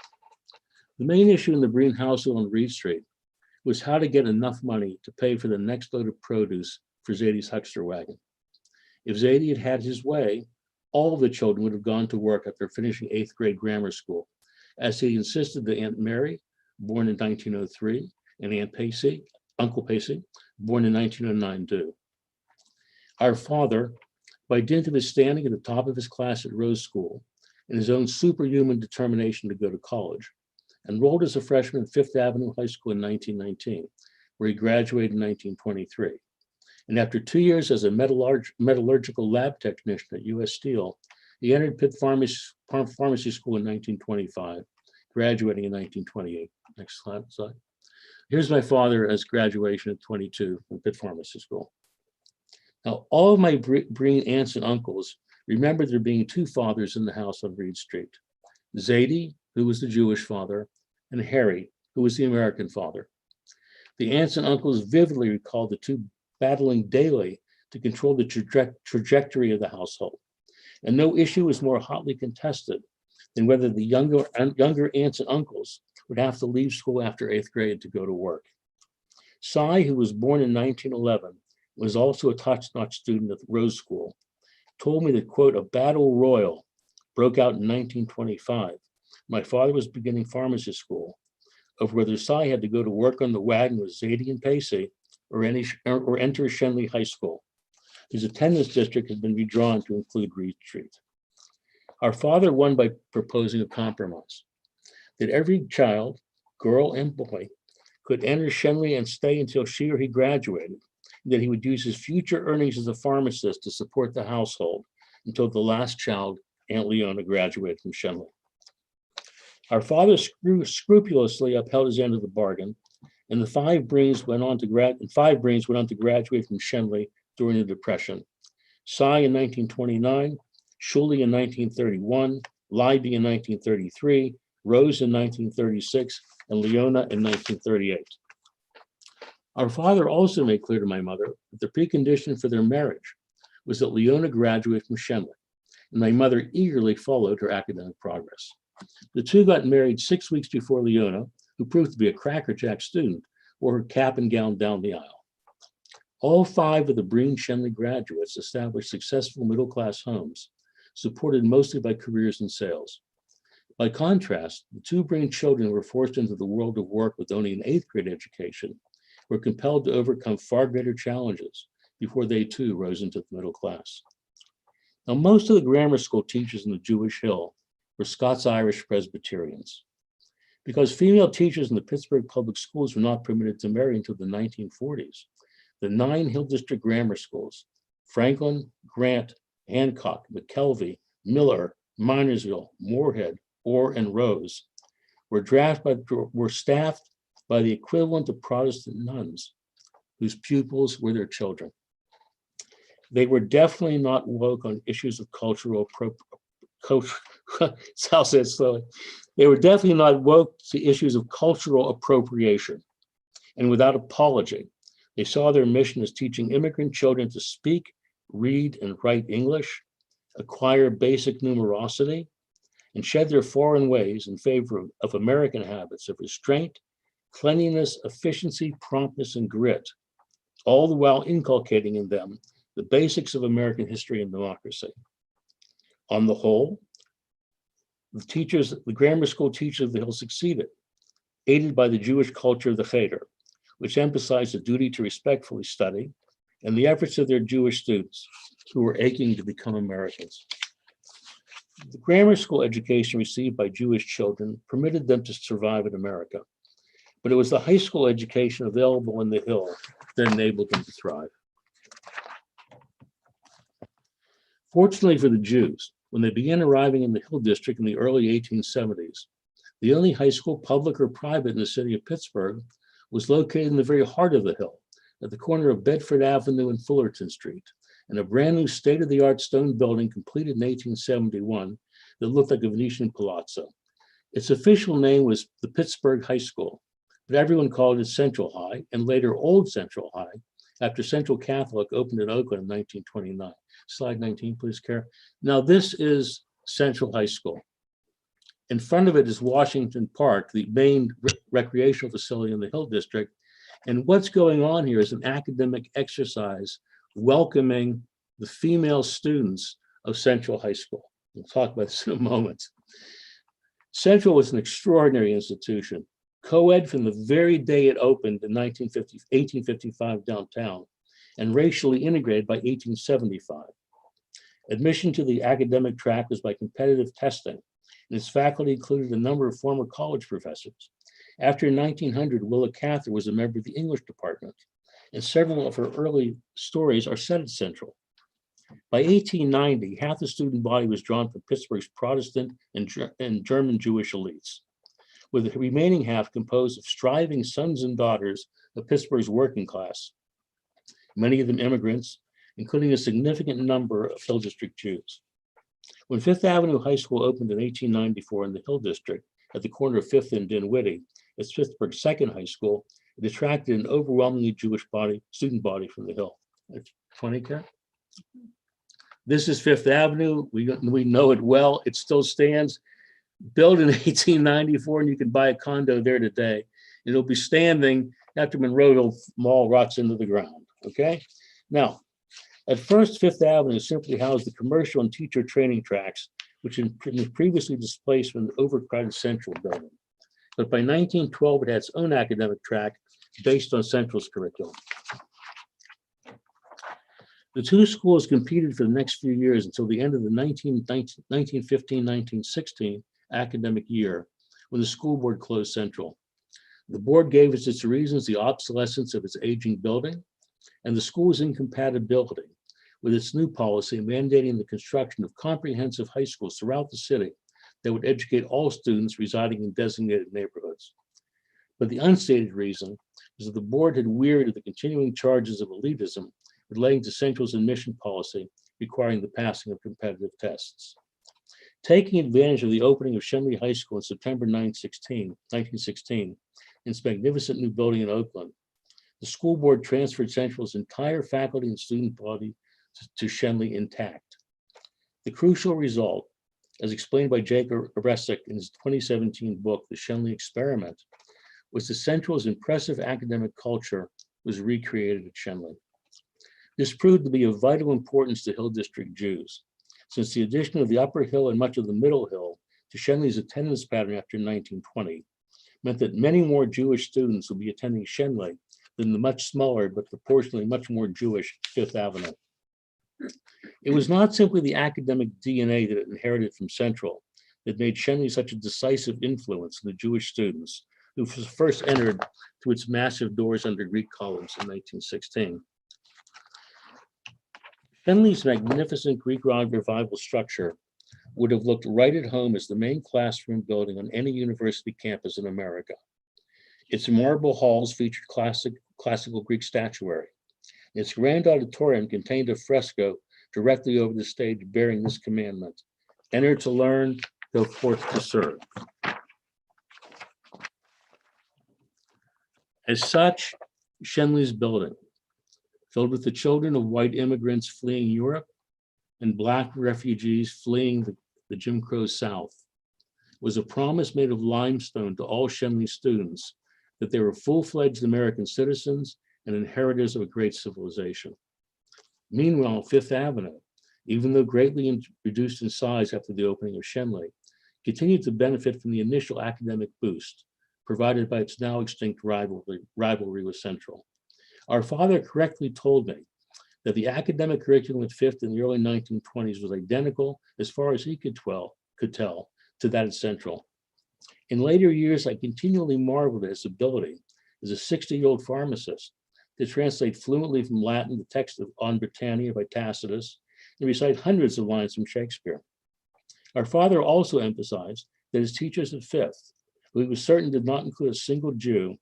The main issue in the Brean household on Reed Street was how to get enough money to pay for the next load of produce for Zadie's huckster wagon. If Zadie had had his way, all of the children would have gone to work after finishing 8th grade grammar school, as he insisted that Aunt Mary, born in 1903, and Uncle Pacey, born in 1909, do. Our father, by dint of his standing at the top of his class at Rose School and his own superhuman determination to go to college, enrolled as a freshman at Fifth Avenue High School in 1919, where he graduated in 1923. And after 2 years as a metallurgical lab technician at U.S. Steel, he entered Pitt Pharmacy School in 1925, graduating in 1928. Next slide. Here's my father as graduation at 22 from Pitt Pharmacy School. Now, all of my Brean aunts and uncles remember there being 2 fathers in the house on Reed Street. Zadie, who was the Jewish father, and Harry, who was the American father. The aunts and uncles vividly recalled the 2 battling daily to control the trajectory of the household. And no issue was more hotly contested and whether the younger aunts and uncles would have to leave school after 8th grade to go to work. Cy, who was born in 1911, was also a top-notch student at the Rose School, told me that, quote, a battle royal broke out in 1925. My father was beginning pharmacy school over whether Cy had to go to work on the wagon with Zadie and Pacey or enter Shenley High School, whose attendance district had been redrawn to include Reed Street. Our father won by proposing a compromise that every child, girl and boy, could enter Shenley and stay until she or he graduated, and that he would use his future earnings as a pharmacist to support the household until the last child, Aunt Leona, graduated from Shenley. Our father scrupulously upheld his end of the bargain, and the five Breans went on to graduate from Shenley during the Depression. Cy in 1929, Shuley in 1931, Lidji in 1933, Rose in 1936, and Leona in 1938. Our father also made clear to my mother that the precondition for their marriage was that Leona graduate from Shenley, and my mother eagerly followed her academic progress. The two got married 6 weeks before Leona, who proved to be a crackerjack student, wore her cap and gown down the aisle. All five of the Brean Shenley graduates established successful middle-class homes, supported mostly by careers in sales. By contrast, the two Brean children were forced into the world of work with only an 8th grade education, were compelled to overcome far greater challenges before they too rose into the middle class. Now, most of the grammar school teachers in the Jewish Hill were Scots-Irish Presbyterians. Because female teachers in the Pittsburgh public schools were not permitted to marry until the 1940s, the 9 Hill District grammar schools, Franklin, Grant, Hancock, McKelvey, Miller, Minersville, Moorhead, Orr, and Rose, were staffed by the equivalent of Protestant nuns, whose pupils were their children. They were definitely not woke on issues of cultural I'll say it slowly. They were definitely not woke to issues of cultural appropriation. And without apology, they saw their mission as teaching immigrant children to speak, read, and write English, acquire basic numerosity, and shed their foreign ways in favor of American habits of restraint, cleanliness, efficiency, promptness, and grit, all the while inculcating in them the basics of American history and democracy. On the whole, the grammar school teachers of the Hill succeeded, aided by the Jewish culture of the Cheder, which emphasized the duty to respectfully study and the efforts of their Jewish students who were aching to become Americans. The grammar school education received by Jewish children permitted them to survive in America, but it was the high school education available in the Hill that enabled them to thrive. Fortunately for the Jews, when they began arriving in the Hill District in the early 1870s, the only high school, public or private, in the city of Pittsburgh was located in the very heart of the Hill, at the corner of Bedford Avenue and Fullerton Street, in a brand new state-of-the-art stone building completed in 1871 that looked like a Venetian palazzo. Its official name was the Pittsburgh High School, but everyone called it Central High, and later Old Central High, after Central Catholic opened in Oakland in 1929. Slide 19, please, Kara. Now, this is Central High School. In front of it is Washington Park, the main recreational facility in the Hill District. And what's going on here is an academic exercise welcoming the female students of Central High School. We'll talk about this in a moment. Central was an extraordinary institution, co-ed from the very day it opened in 1855 downtown, and racially integrated by 1875. Admission to the academic track was by competitive testing, and its faculty included a number of former college professors. After 1900, Willa Cather was a member of the English department, and several of her early stories are set at Central. By 1890, half the student body was drawn from Pittsburgh's Protestant and German Jewish elites, with the remaining half composed of striving sons and daughters of Pittsburgh's working class, many of them immigrants, including a significant number of Hill District Jews. When Fifth Avenue High School opened in 1894 in the Hill District, at the corner of Fifth and Dinwiddie, as Pittsburgh's second high school, it attracted an overwhelmingly Jewish student body from the Hill. 20, Karen? This is Fifth Avenue. We know it well. It still stands. built in 1894, and you can buy a condo there today. It'll be standing after Monroeville Mall rots into the ground, okay? Now, at first, Fifth Avenue simply housed the commercial and teacher training tracks, which had been previously displaced from the overcrowded Central building. But by 1912, it had its own academic track based on Central's curriculum. The two schools competed for the next few years until the end of the 1915-1916 academic year, when the school board closed Central. The board gave as its reasons the obsolescence of its aging building and the school's incompatibility with its new policy mandating the construction of comprehensive high schools throughout the city that would educate all students residing in designated neighborhoods. But the unstated reason was that the board had wearied of the continuing charges of elitism relating to Central's admission policy requiring the passing of competitive tests. Taking advantage of the opening of Schenley High School in September 1916, in its magnificent new building in Oakland, the school board transferred Central's entire faculty and student body to Schenley intact. The crucial result, as explained by Jacob Oresic in his 2017 book, The Schenley Experiment, was that Central's impressive academic culture was recreated at Schenley. This proved to be of vital importance to Hill District Jews, since the addition of the Upper Hill and much of the Middle Hill to Schenley's attendance pattern after 1920 meant that many more Jewish students would be attending Schenley than the much smaller but proportionally much more Jewish Fifth Avenue. It was not simply the academic DNA that it inherited from Central that made Schenley such a decisive influence on the Jewish students who first entered through its massive doors under Greek columns in 1916. Schenley's magnificent Greek revival structure would have looked right at home as the main classroom building on any university campus in America. Its marble halls featured classical Greek statuary. Its grand auditorium contained a fresco directly over the stage bearing this commandment: enter to learn, go forth to serve. As such, Schenley's building, filled with the children of white immigrants fleeing Europe and Black refugees fleeing the Jim Crow South, was a promise made of limestone to all Schenley students that they were full-fledged American citizens and inheritors of a great civilization. Meanwhile, Fifth Avenue, even though greatly reduced in size after the opening of Schenley, continued to benefit from the initial academic boost provided by its now extinct rivalry with Central. Our father correctly told me that the academic curriculum at Fifth in the early 1920s was identical, as far as he could tell, to that at Central. In later years, I continually marveled at his ability as a 60-year-old pharmacist to translate fluently from Latin the text of On Britannia by Tacitus and recite hundreds of lines from Shakespeare. Our father also emphasized that his teachers at Fifth, who he was certain did not include a single Jew,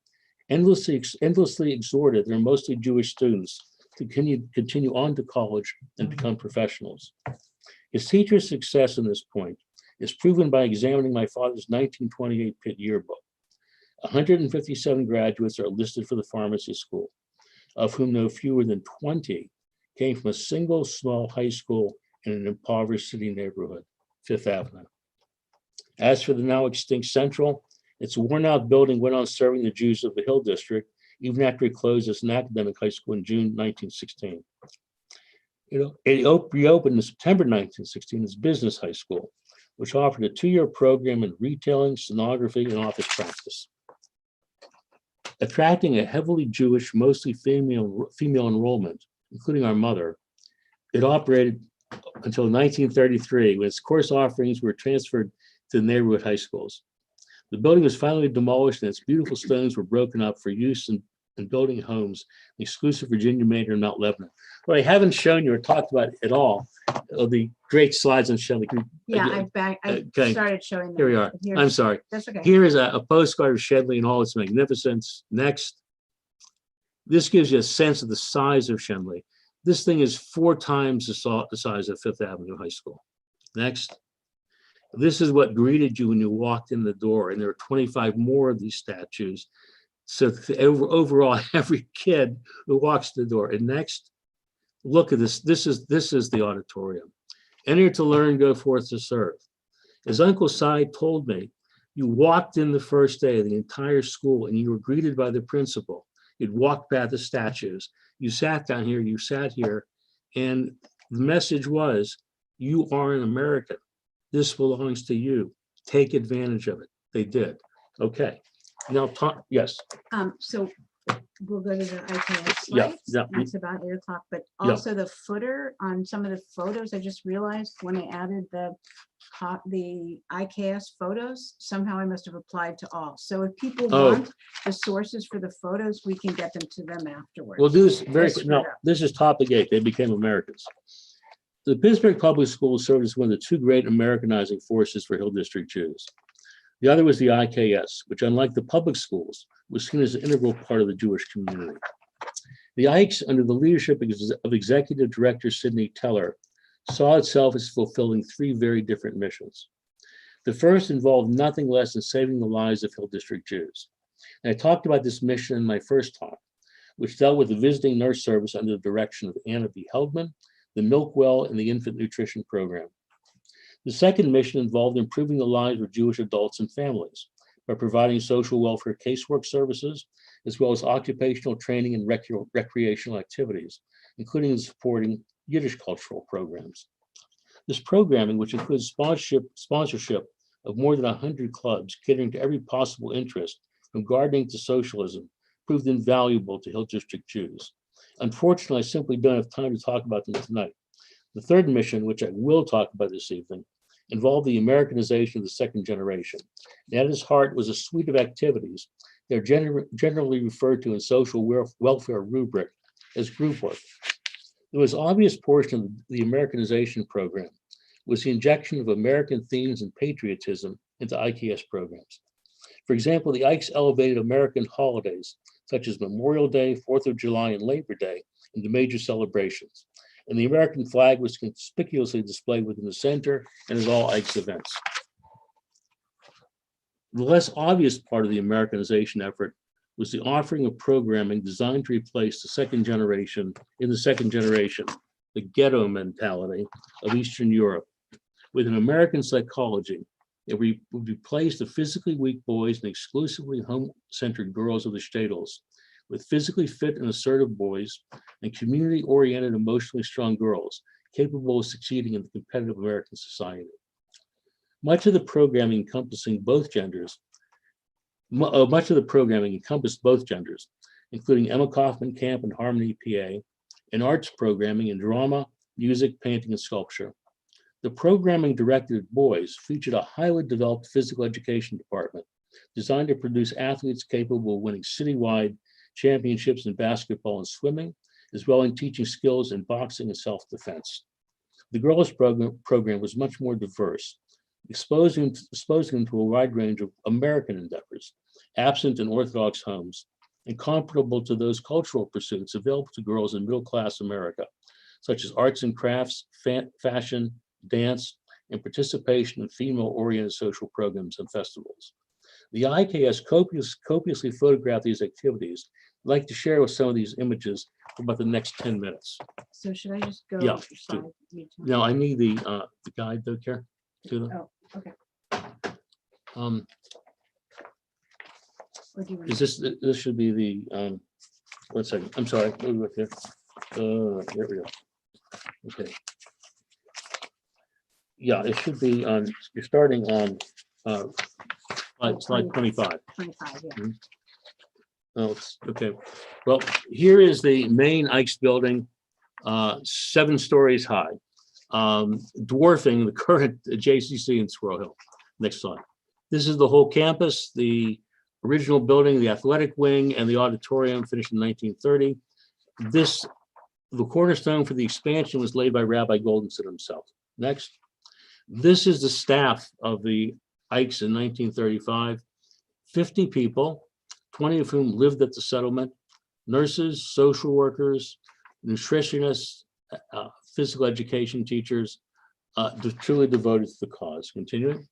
endlessly exhorted their mostly Jewish students to continue on to college and become professionals. His teacher's success in this point is proven by examining my father's 1928 Pitt yearbook. 157 graduates are listed for the pharmacy school, of whom no fewer than 20 came from a single small high school in an impoverished city neighborhood, Fifth Avenue. As for the now extinct Central, its worn-out building went on serving the Jews of the Hill District even after it closed as an academic high school in June 1916. It reopened in September 1916 as Business High School, which offered a 2-year program in retailing, stenography, and office practice. Attracting a heavily Jewish, mostly female enrollment, including our mother, it operated until 1933, when its course offerings were transferred to the neighborhood high schools. The building was finally demolished and its beautiful stones were broken up for use in building homes, in exclusive Virginia Manor in Mount Lebanon. What I haven't shown you or talked about at all are the great slides on Shelley. Yeah, I Okay. started showing them. Here we are. but here's- I'm sorry. That's okay. Here is a postcard of Shenley in all its magnificence. Next. This gives you a sense of the size of Shenley. This thing is 4 times the size of Fifth Avenue High School. Next. This is what greeted you when you walked in the door, and there are 25 more of these statues. So overall, every kid who walks the door. And next, look at this. This is the auditorium. Enter to learn, go forth to serve. As Uncle Si told me, you walked in the first day of the entire school and you were greeted by the principal. You'd walk past the statues. You sat down here, you sat here, and the message was, you are an American. This belongs to you. Take advantage of it. They did. Okay. Now, yes. So we'll go to the IKS Yeah, slides. yeah. That's about 8 o'clock, but Yeah. also the footer on some of the photos, I just realized when I added the IKS photos, somehow I must have applied to all. So if people Oh. want the sources for the photos, we can get them to them afterwards. We'll do this very I quick. screwed No, up. this is topic 8. They became Americans. The Pittsburgh Public Schools served as one of the two great Americanizing forces for Hill District Jews. The other was the IKS, which, unlike the public schools, was seen as an integral part of the Jewish community. The Ikes, under the leadership of Executive Director Sidney Teller, saw itself as fulfilling 3 very different missions. The first involved nothing less than saving the lives of Hill District Jews. And I talked about this mission in my first talk, which dealt with the visiting nurse service under the direction of Anna B. Heldman, the Milk Well, and the Infant Nutrition Program. The second mission involved improving the lives of Jewish adults and families by providing social welfare casework services, as well as occupational training and recreational activities, including supporting Yiddish cultural programs. This programming, which includes sponsorship of more than 100 clubs catering to every possible interest, from gardening to socialism, proved invaluable to Hill District Jews. Unfortunately, I simply don't have time to talk about them tonight. The third mission, which I will talk about this evening, involved the Americanization of the second generation. And at its heart was a suite of activities that are generally referred to in social welfare rubric as group work. The most obvious portion of the Americanization program was the injection of American themes and patriotism into IKS programs. For example, the Ikes elevated American holidays, such as Memorial Day, 4th of July, and Labor Day, into major celebrations. And the American flag was conspicuously displayed within the center and at all Ikes events. The less obvious part of the Americanization effort was the offering of programming designed to replace the second generation, the ghetto mentality of Eastern Europe with an American psychology that would replace the physically weak boys and exclusively home-centered girls of the shtetls with physically fit and assertive boys and community-oriented, emotionally strong girls capable of succeeding in the competitive American society. Much of the programming encompassed both genders, including Emma Kaufman Camp and Harmony, PA, and arts programming in drama, music, painting, and sculpture. The programming directed at boys featured a highly developed physical education department designed to produce athletes capable of winning citywide championships in basketball and swimming, as well as teaching skills in boxing and self-defense. The girls' program was much more diverse, exposing them to a wide range of American endeavors, absent in Orthodox homes, and comparable to those cultural pursuits available to girls in middle-class America, such as arts and crafts, fashion, dance, and participation in female-oriented social programs and festivals. The IKS copiously photographed these activities. I'd like to share with some of these images for about the next 10 minutes. So should I just go? Yeah, slide each one? Now, I need the guide, though, Care. Oh, okay. Or do you want- Is this should be the, 1 second, I'm sorry, let me look here. Here we go. Okay. Yeah, it should be on, you're starting on slide 25. 25, yeah. Oh, it's okay. Well, here is the main Ikes building, 7 stories high, dwarfing the current JCC in Squirrel Hill. Next slide. This is the whole campus, the original building, the athletic wing, and the auditorium finished in 1930. The cornerstone for the expansion was laid by Rabbi Goldenson himself. Next. This is the staff of the Ikes in 1935, 50 people, 20 of whom lived at the settlement, nurses, social workers, nutritionists, physical education teachers, truly devoted to the cause. Continuing.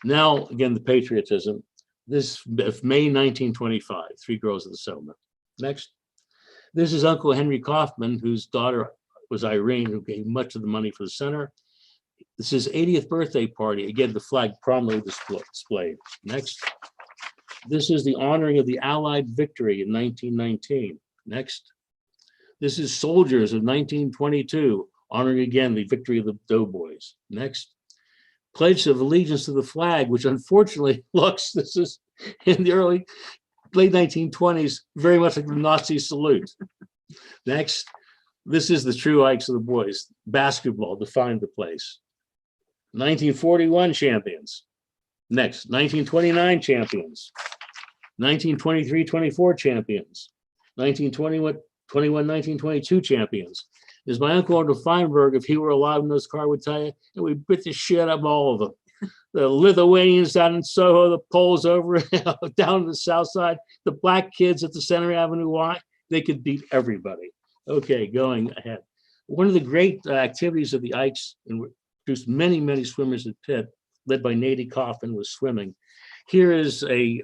Now, again, the patriotism. This May 1925, 3 girls at the settlement. Next. This is Uncle Henry Kaufman, whose daughter was Irene, who gave much of the money for the center. This is 80th birthday party. Again, the flag prominently displayed. Next. This is the honoring of the Allied victory in 1919. Next. This is soldiers of 1922, honoring again the victory of the Doughboys. Next. Pledge of allegiance to the flag, which unfortunately looks, this is in the late 1920s, very much like the Nazi salute. Next. This is the true Ikes of the boys. Basketball defined the place. 1941 champions. Next, 1929 champions. 1923-24 champions. 1921, 1922 champions. As my uncle Arnold Feinberg, if he were alive in this car, would tell you, and we bit the shit out of all of them. The Lithuanians down in Soho, the Poles over down the south side, the black kids at the Center Avenue Y, they could beat everybody. Okay, going ahead. One of the great activities of the Ikes, and produced many, many swimmers at Pitt, led by Nady Kaufman, was swimming. Here is a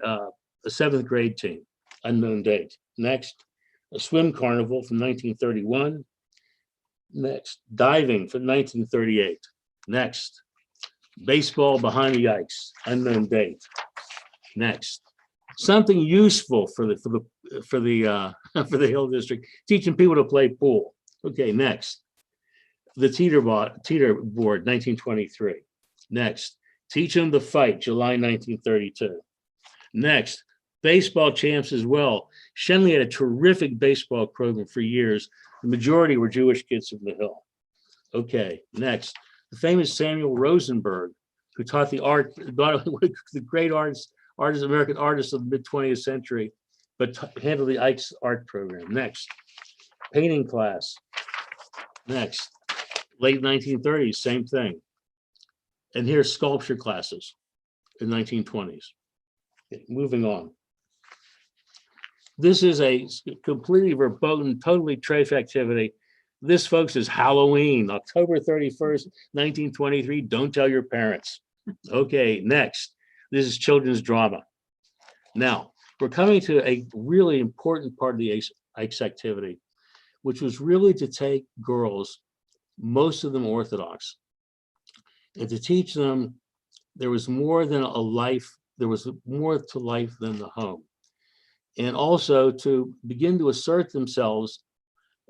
7th grade team, unknown date. Next, a swim carnival from 1931. Next, diving from 1938. Next, baseball behind the Ikes, unknown date. Next, something useful for the Hill District, teaching people to play pool. Okay, next, the teeter board, 1923. Next, teach them to fight, July 1932. Next, baseball champs as well. Shenley had a terrific baseball program for years. The majority were Jewish kids from the Hill. Okay, next, the famous Samuel Rosenberg, who taught the art, the great American artists of the mid-20th century, but handled the Ike's art program. Next, painting class. Next, late 1930s, same thing. And here's sculpture classes in 1920s. Okay, moving on. This is a completely verboten, totally trafe activity. This, folks, is Halloween, October 31st, 1923. Don't tell your parents. Okay, next. This is children's drama. Now, we're coming to a really important part of the Ike's activity, which was really to take girls, most of them Orthodox, and to teach them there was more than a life, there was more to life than the home. And also to begin to assert themselves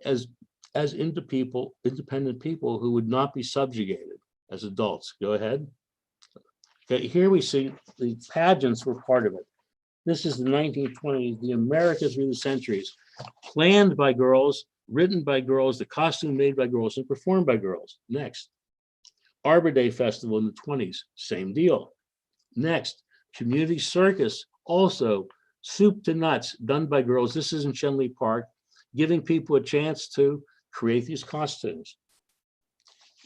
as independent people who would not be subjugated as adults. Go ahead. Okay, here we see the pageants were part of it. This is the 1920s, the America through the centuries, planned by girls, written by girls, the costume made by girls, and performed by girls. Next, Arbor Day Festival in the 20s, same deal. Next, community circus, also soup to nuts, done by girls. This is in Shenley Park, giving people a chance to create these costumes.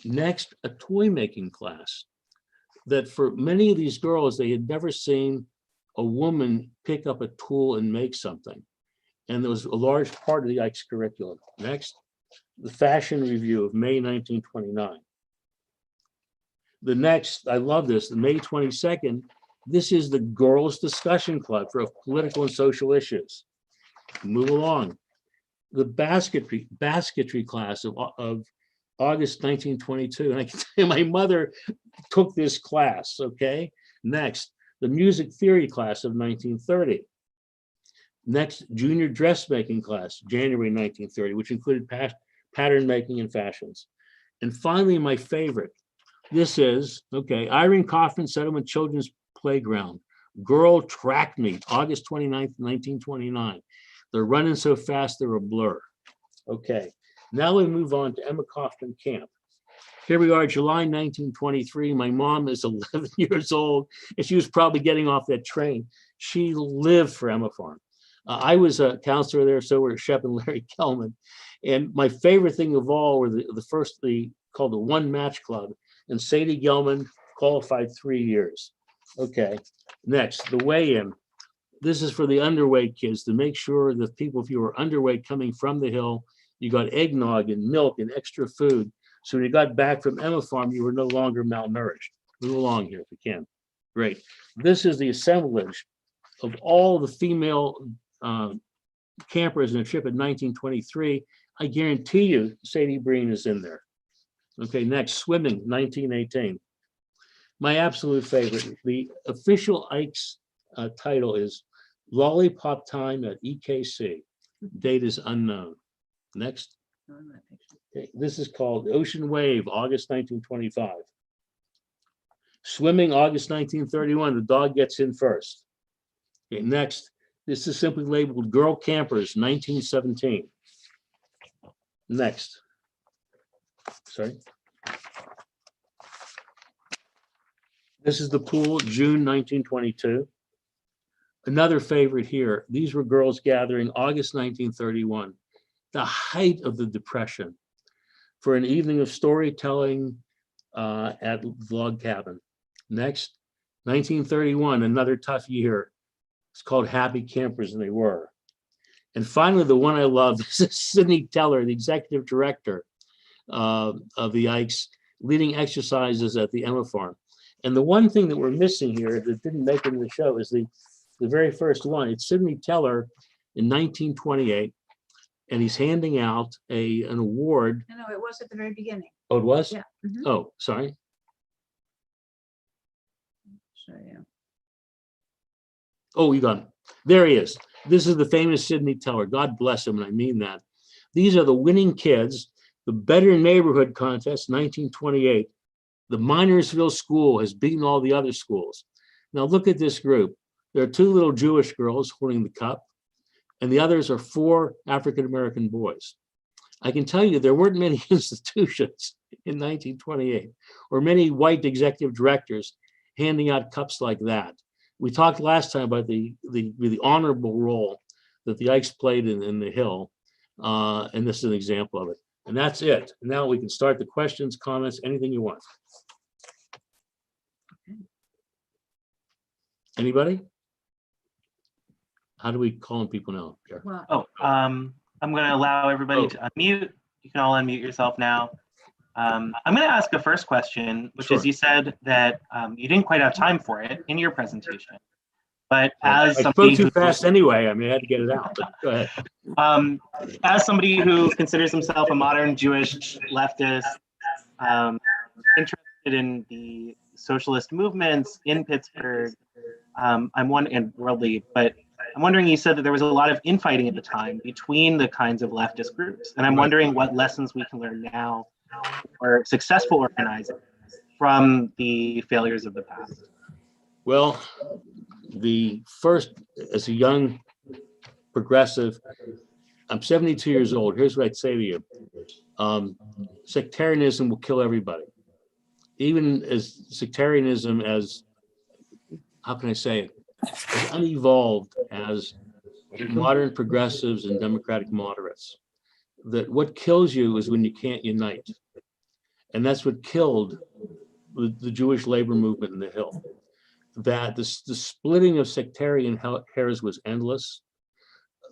Next, a toy making class that for many of these girls, they had never seen a woman pick up a tool and make something. And there was a large part of the Ike's curriculum. Next, the fashion review of May 1929. The next, I love this, the May 22nd, this is the Girls Discussion Club for political and social issues. Move along. The basketry class of August 1922. And I can tell you, my mother took this class, okay? Next, the music theory class of 1930. Next, junior dressmaking class, January 1930, which included pattern making and fashions. And finally, my favorite, this is, okay, Irene Kaufman Settlement Children's Playground, girl track meet, August 29th, 1929. They're running so fast, they're a blur. Okay, now we move on to Emma Kaufman Camp. Here we are, July 1923. My mom is 11 years old, and she was probably getting off that train. She lived for Emma Farm. I was a counselor there, so were Shep and Larry Kellman. And my favorite thing of all were called the One Match Club, and Sadie Gelman qualified 3 years. Okay, next, the weigh-in. This is for the underweight kids to make sure that people, if you were underweight coming from the Hill, you got eggnog and milk and extra food. So when you got back from Emma Farm, you were no longer malnourished. Move along here if you can. Great. This is the assemblage of all the female campers in a trip in 1923. I guarantee you, Sadie Brean is in there. Okay, next, swimming, 1918. My absolute favorite. The official Ike's title is Lollipop Time at EKC. Date is unknown. Next. Okay, this is called Ocean Wave, August 1925. Swimming, August 1931. The dog gets in first. Okay, next. This is simply labeled Girl Campers, 1917. Next. Sorry. This is the pool, June 1922. Another favorite here. These were girls gathering August 1931, the height of the Depression, for an evening of storytelling at Log Cabin. Next, 1931, another tough year. It's called Happy Campers, and they were. And finally, the one I love, this is Sidney Teller, the executive director of the Ikes, leading exercises at the Emma Farm. And the one thing that we're missing here that didn't make it in the show is the very first one. It's Sidney Teller in 1928, and he's handing out an award. No, it was at the very beginning. Oh, it was? Yeah. Mhm. Oh, sorry. So, yeah. Oh, you got him. There he is. This is the famous Sidney Teller. God bless him, and I mean that. These are the winning kids. The Better Neighborhood Contest, 1928. The Minersville School has beaten all the other schools. Now look at this group. There are two little Jewish girls holding the cup, and the others are four African-American boys. I can tell you there weren't many institutions in 1928 or many white executive directors handing out cups like that. We talked last time about the honorable role that the Ikes played in the Hill, and this is an example of it. And that's it. Now we can start the questions, comments, anything you want. Anybody? How do we call on people now? Pierre? Well, Oh, I'm going to allow everybody to unmute. You can all unmute yourself now. I'm going to ask a first question, which is, Sure. you said that you didn't quite have time for it in your presentation. But as I somebody spoke too who, fast anyway. I mean, I had to get it out, but go ahead. as somebody who considers himself a modern Jewish leftist, interested in the socialist movements in Pittsburgh, and worldly, but I'm wondering, you said that there was a lot of infighting at the time between the kinds of leftist groups. And I'm wondering what lessons we can learn now or successful organizing from the failures of the past. Well, the first, as a young progressive, I'm 72 years old. Here's what I'd say to you. Sectarianism will kill everybody. Even as sectarianism as, how can I say it, as unevolved as modern progressives and democratic moderates. That what kills you is when you can't unite. And that's what killed the Jewish labor movement in the Hill. That the splitting of sectarian hairs was endless.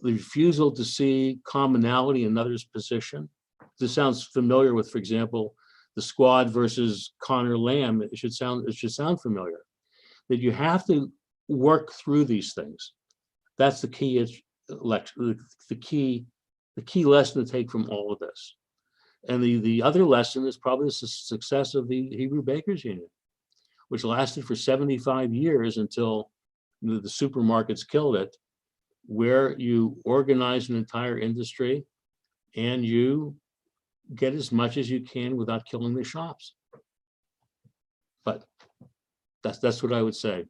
The refusal to see commonality in others' position. This sounds familiar with, for example, the Squad versus Connor Lamb. It should sound familiar. That you have to work through these things. That's the key the key lesson to take from all of this. And the other lesson is probably the success of the Hebrew Bakers Union, which lasted for 75 years until the supermarkets killed it, where you organize an entire industry and you get as much as you can without killing the shops. But that's what I would say.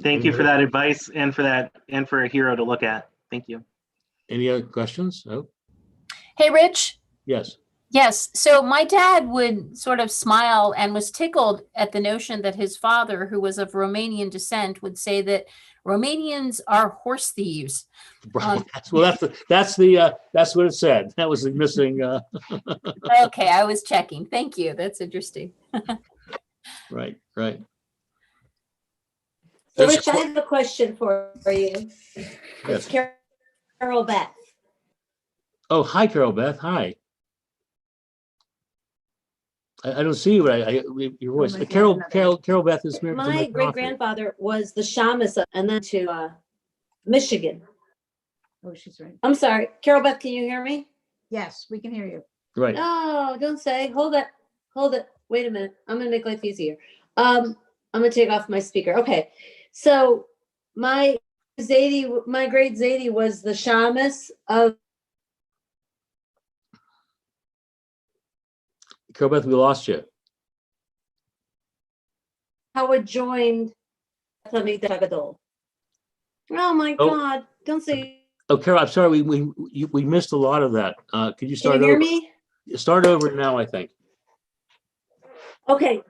Thank you for that advice and for a hero to look at. Thank you. Any other questions? Oh, Hey, Rich. yes. Yes. So my dad would sort of smile and was tickled at the notion that his father, who was of Romanian descent, would say that Romanians are horse thieves. Right. Well, that's what it said. That was the missing. Okay, I was checking. Thank you. That's interesting. Right. So Rich, I have a question for you. Yes. It's Carol Beth. Oh, hi, Carol Beth. Hi. I don't see you, but your voice. my Carol Beth is here. My great grandfather was the shamus and then to Michigan. oh, she's right. I'm sorry, Carol Beth, can you hear me? Yes, we can hear you. Right. No, don't say. Hold it. Hold it. Wait a minute. I'm gonna make life easier. I'm gonna take off my speaker. Okay. So my great Zadie was the shamus of Carol Beth, we lost you. Howard joined Hamid Gadol. Oh my Oh. God. Don't say. Oh, Carol, I'm sorry, we missed a lot of that. Could you Can start you hear over? me? Start over now, I think. Okay.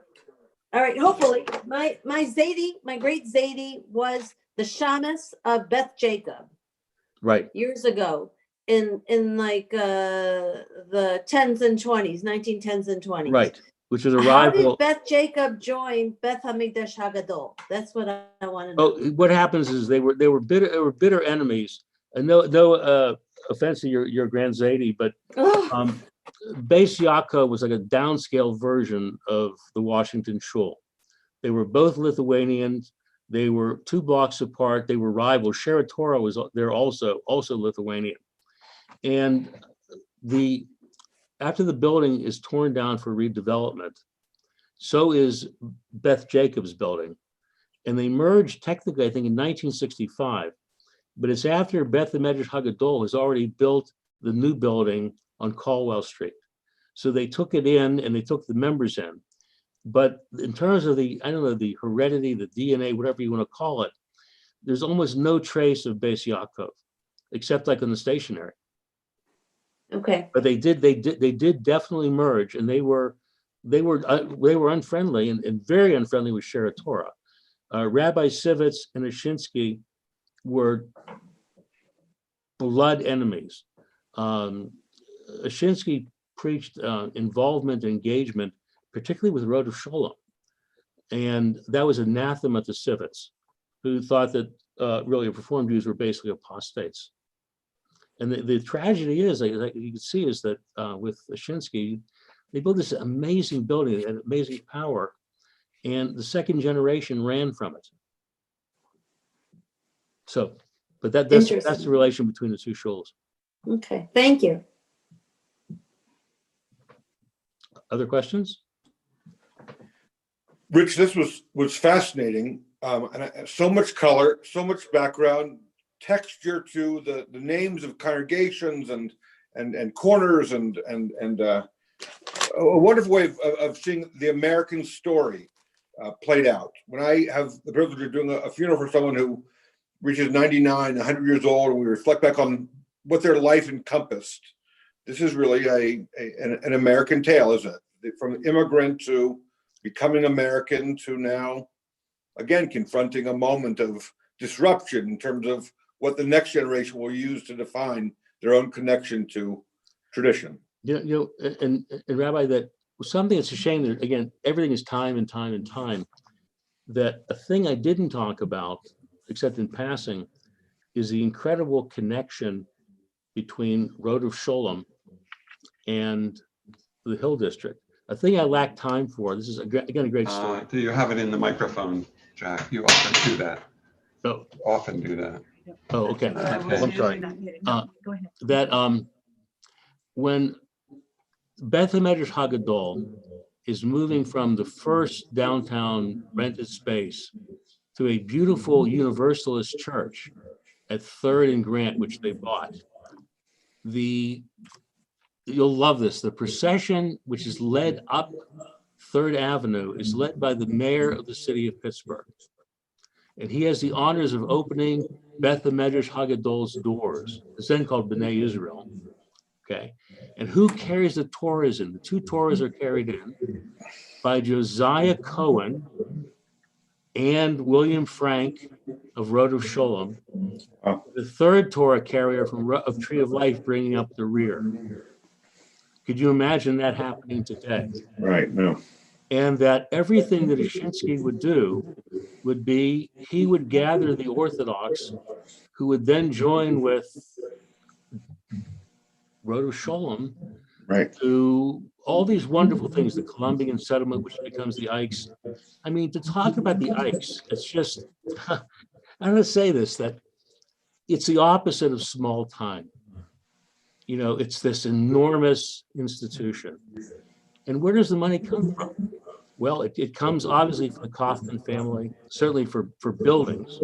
All right. Hopefully, my Zadie, my great Zadie, was the shamus of Beth Jacob Right, years ago in like the 10s and 20s, 1910s and 20s. right, which was a How did rival. Beth Jacob join Beth Hamikdash Hagadol? That's what I want to know. Oh, what happens is they were bitter enemies. And no offense to your Grand Zadie, but Ugh. Beis Yaakov was like a downscale version of the Washington Shul. They were both Lithuanians. They were 2 blocks apart. They were rivals. Shara Torah was there also Lithuanian. And after the building is torn down for redevelopment, so is Beth Jacob's building. And they merged technically, I think, in 1965. But it's after Beth Medrash Hagadol has already built the new building on Caldwell Street. So they took it in and they took the members in. But in terms of the heredity, the DNA, whatever you want to call it, there's almost no trace of Beis Yaakov, except like on the stationery. Okay. But they did definitely merge, and they were unfriendly and very unfriendly with Shara Torah. Rabbi Sivitz and Ashinsky were blood enemies. Ashinsky preached involvement, engagement, particularly with Rodef Shalom. And that was anathema to Sivitz, who thought that really Reformed Jews were basically apostates. And the tragedy is, like you can see, is that with Ashinsky, they built this amazing building, they had amazing power, and the second generation ran from it. So, but that's the relation between the 2 shuls. Okay. Thank you. Other questions? Rich, this was fascinating, so much color, so much background, texture to the names of congregations and corners and a wonderful way of seeing the American story played out. When I have the privilege of doing a funeral for someone who reaches 99, 100 years old, and we reflect back on what their life encompassed, this is really an American tale, isn't it? From immigrant to becoming American to now, again, confronting a moment of disruption in terms of what the next generation will use to define their own connection to tradition. And Rabbi, that something that's a shame that, again, everything is time and time and time, that a thing I didn't talk about, except in passing, is the incredible connection between Rodef Shalom and the Hill District. A thing I lack time for. This is, again, a great story. Do you have it in the microphone, Jack? You often do that. Oh, Often do that. oh, okay. Okay. Well, I'm sorry. Go ahead. That when Beth Medrash Hagadol is moving from the first downtown rented space to a beautiful Universalist church at 3rd and Grant, which they bought, you'll love this. The procession, which is led up 3rd Avenue, is led by the mayor of the city of Pittsburgh. And he has the honors of opening Beth Medrash Hagadol's doors. It's then called B'nai Israel. Okay. And who carries the Torahs in? The 2 Torahs are carried in by Josiah Cohen and William Frank of Rodef Shalom. The 3rd Torah carrier of Tree of Life bringing up the rear. Could you imagine that happening today? Right, no. And that everything that Ashinsky would do would be, he would gather the Orthodox, who would then join with Rodef Shalom, Right. to all these wonderful things, the Columbian settlement, which becomes the Ikes. I mean, to talk about the Ikes, it's just, I'm going to say this, that it's the opposite of small time. it's this enormous institution. And where does the money come from? Well, it comes obviously from the Kaufman family, certainly for buildings.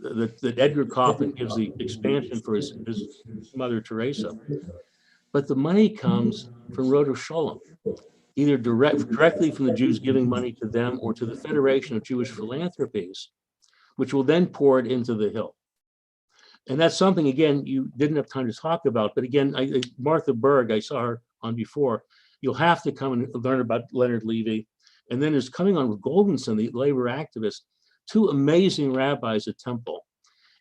That Edgar Kaufman gives the expansion for his mother Teresa. But the money comes from Rodef Shalom, either directly from the Jews giving money to them or to the Federation of Jewish Philanthropies, which will then pour it into the Hill. And that's something, again, you didn't have time to talk about. But again, Martha Berg, I saw her on before. You'll have to come and learn about Leonard Levy. And then there's coming on with Goldenson, the labor activist, two amazing rabbis at Temple.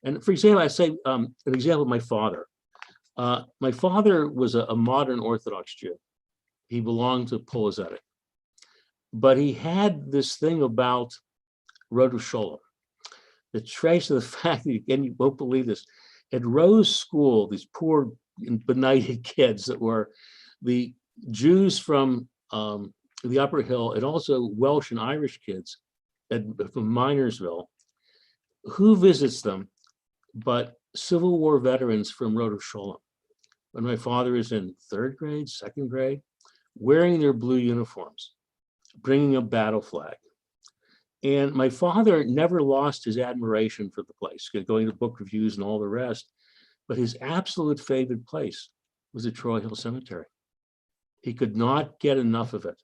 And for example, I say an example of my father. My father was a modern Orthodox Jew. He belonged to Polizetic. But he had this thing about Rodef Shalom, the trace of the fact that, again, you won't believe this, at Rauh's school, these poor benighted kids that were the Jews from the Upper Hill and also Welsh and Irish kids from Minersville, who visits them but Civil War veterans from Rodef Shalom. When my father is in third grade, second grade, wearing their blue uniforms, bringing a battle flag. And my father never lost his admiration for the place, going to book reviews and all the rest, but his absolute favorite place was the Troy Hill Cemetery. He could not get enough of it.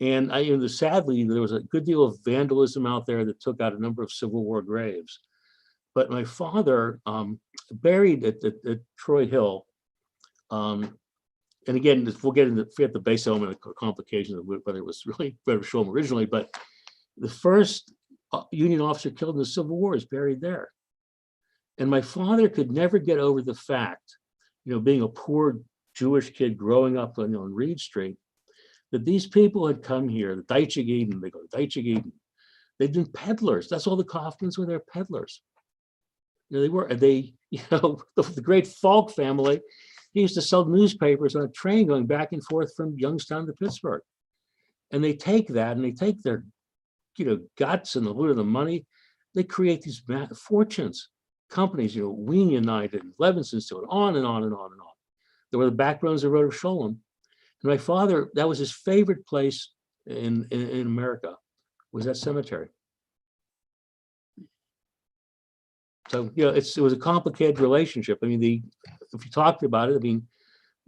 And sadly, there was a good deal of vandalism out there that took out a number of Civil War graves. But my father, buried at Troy Hill, and again, we'll forget the base element of complications of whether it was really Rodef Shalom originally, but the first Union officer killed in the Civil War is buried there. And my father could never get over the fact, being a poor Jewish kid growing up on Reed Street, that these people had come here, the Deutsche Eden, they go, Deutsche Eden. They'd been peddlers. That's all the Kaufmans were, they're peddlers. The great Falk family, he used to sell newspapers on a train going back and forth from Youngstown to Pittsburgh. And they take that and they take their, guts and a little of the money, they create these fortunes, companies, Wien United, Levinson Steel, and on and on and on and on. They were the backbones of Rodef Shalom. And my father, that was his favorite place in America, was that cemetery. So, it was a complicated relationship. I mean, if you talked about it,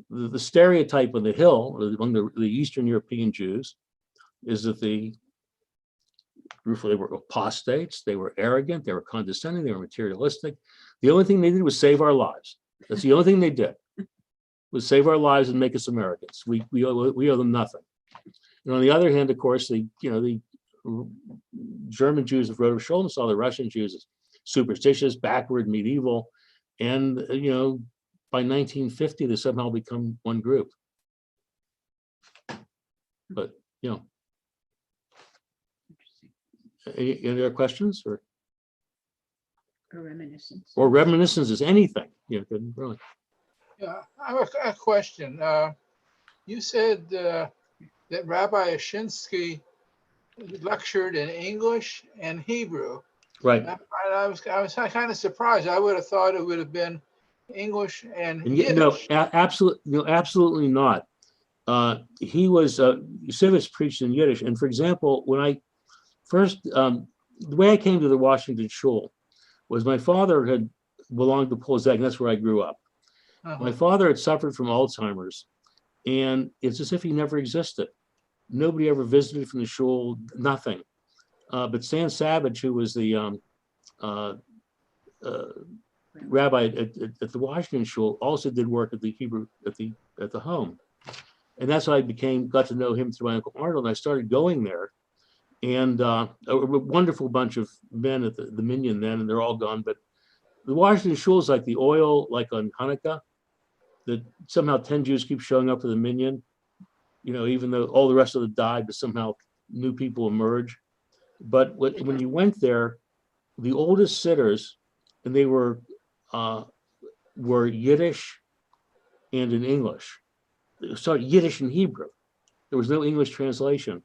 the stereotype on the Hill, among the Eastern European Jews, is that they were apostates, they were arrogant, they were condescending, they were materialistic. The only thing they did was save our lives. That's the only thing they did, was save our lives and make us Americans. We owe them nothing. And on the other hand, of course, the German Jews of Rodef Shalom saw the Russian Jews as superstitious, backward, medieval, and by 1950 they somehow become one group. But any other questions or reminiscence. Or reminiscences, anything? Really. Yeah, I have a question. You said that Rabbi Ashinsky lectured in English and Hebrew. Right. I was kind of surprised. I would have thought it would have been English and Yiddish. No, absolutely not. He was Yesivitz preached in Yiddish, and for example, when I first the way I came to the Washington Shul was my father had belonged to Polzek, and that's where I grew up. My father had suffered from Alzheimer's, and it's as if he never existed. Nobody ever visited from the shul, nothing. But Stan Savage, who was the rabbi at the Washington Shul, also did work at the Hebrew at the home, and that's how I got to know him through my Uncle Arnold. And I started going there, and a wonderful bunch of men at the Minyan then, and they're all gone. But the Washington Shul is like the oil, like on Hanukkah, that somehow 10 Jews keep showing up for the Minyan, even though all the rest of them died, but somehow new people emerge. But when you went there, the oldest sitters, and they were Yiddish and in English. Sorry, Yiddish and Hebrew. There was no English translation.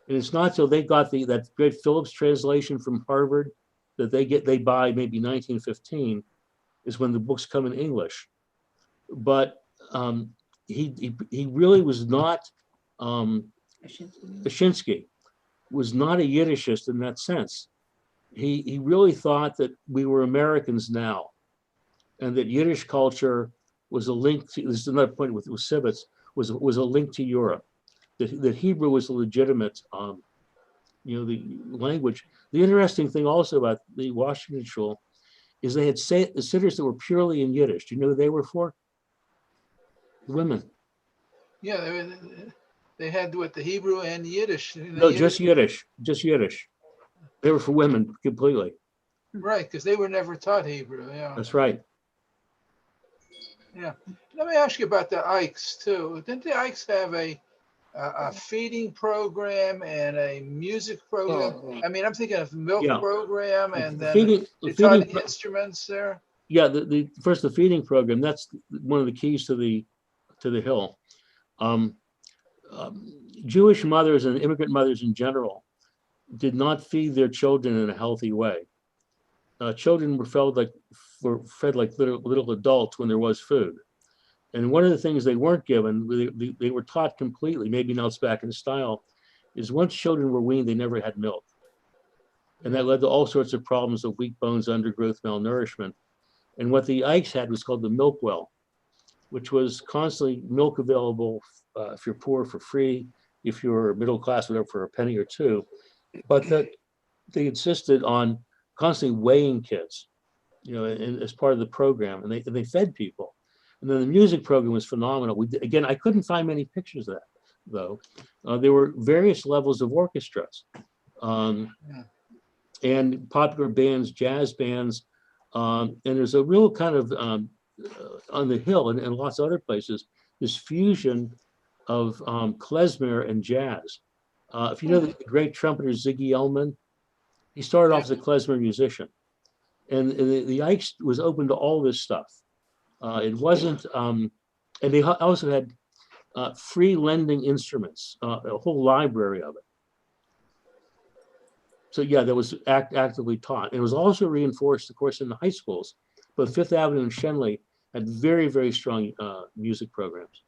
And it's not till they got that great Phillips translation from Harvard that they buy maybe 1915 is when the books come in English. But he really was not, Ashinsky was not a Yiddishist in that sense. He really thought that we were Americans now, and that Yiddish culture was a link to, this is another point with Sivitz, was a link to Europe. That Hebrew was a legitimate, the language. The interesting thing also about the Washington Shul is they had sitters that were purely in Yiddish. Do you know who they were for? Women. Yeah, they had what, the Hebrew and Yiddish. No, just Yiddish. Just Yiddish. They were for women completely. Right, because they were never taught Hebrew. Yeah. That's right. Yeah. Let me ask you about the Ikes too. Didn't the Ikes have a feeding program and a music program? I mean, I'm thinking of milk Yeah. program, and then The they taught feeding instruments there. Yeah, the feeding program, that's one of the keys to the Hill. Jewish mothers and immigrant mothers in general did not feed their children in a healthy way. Children were fed like little adults when there was food. And one of the things they weren't given, they were taught completely, maybe now it's back in style, is once children were weaned, they never had milk. And that led to all sorts of problems of weak bones, undergrowth, malnourishment. And what the Ikes had was called the milk well, which was constantly milk available if you're poor for free, if you're middle class, whatever, for a penny or two. But that they insisted on constantly weighing kids, as part of the program, and they fed people. And then the music program was phenomenal. Again, I couldn't find many pictures of that, though. There were various levels of orchestras and popular bands, jazz bands, and there's a real kind of on the Hill and lots of other places, this fusion of klezmer and jazz. If you know the great trumpeter Ziggy Elman, he started off as a klezmer musician, and the Ikes was open to all this stuff. It wasn't, and they also had free lending instruments, a whole library of it. So yeah, that was actively taught. It was also reinforced, of course, in the high schools. But Fifth Avenue and Shenley had very, very strong music programs.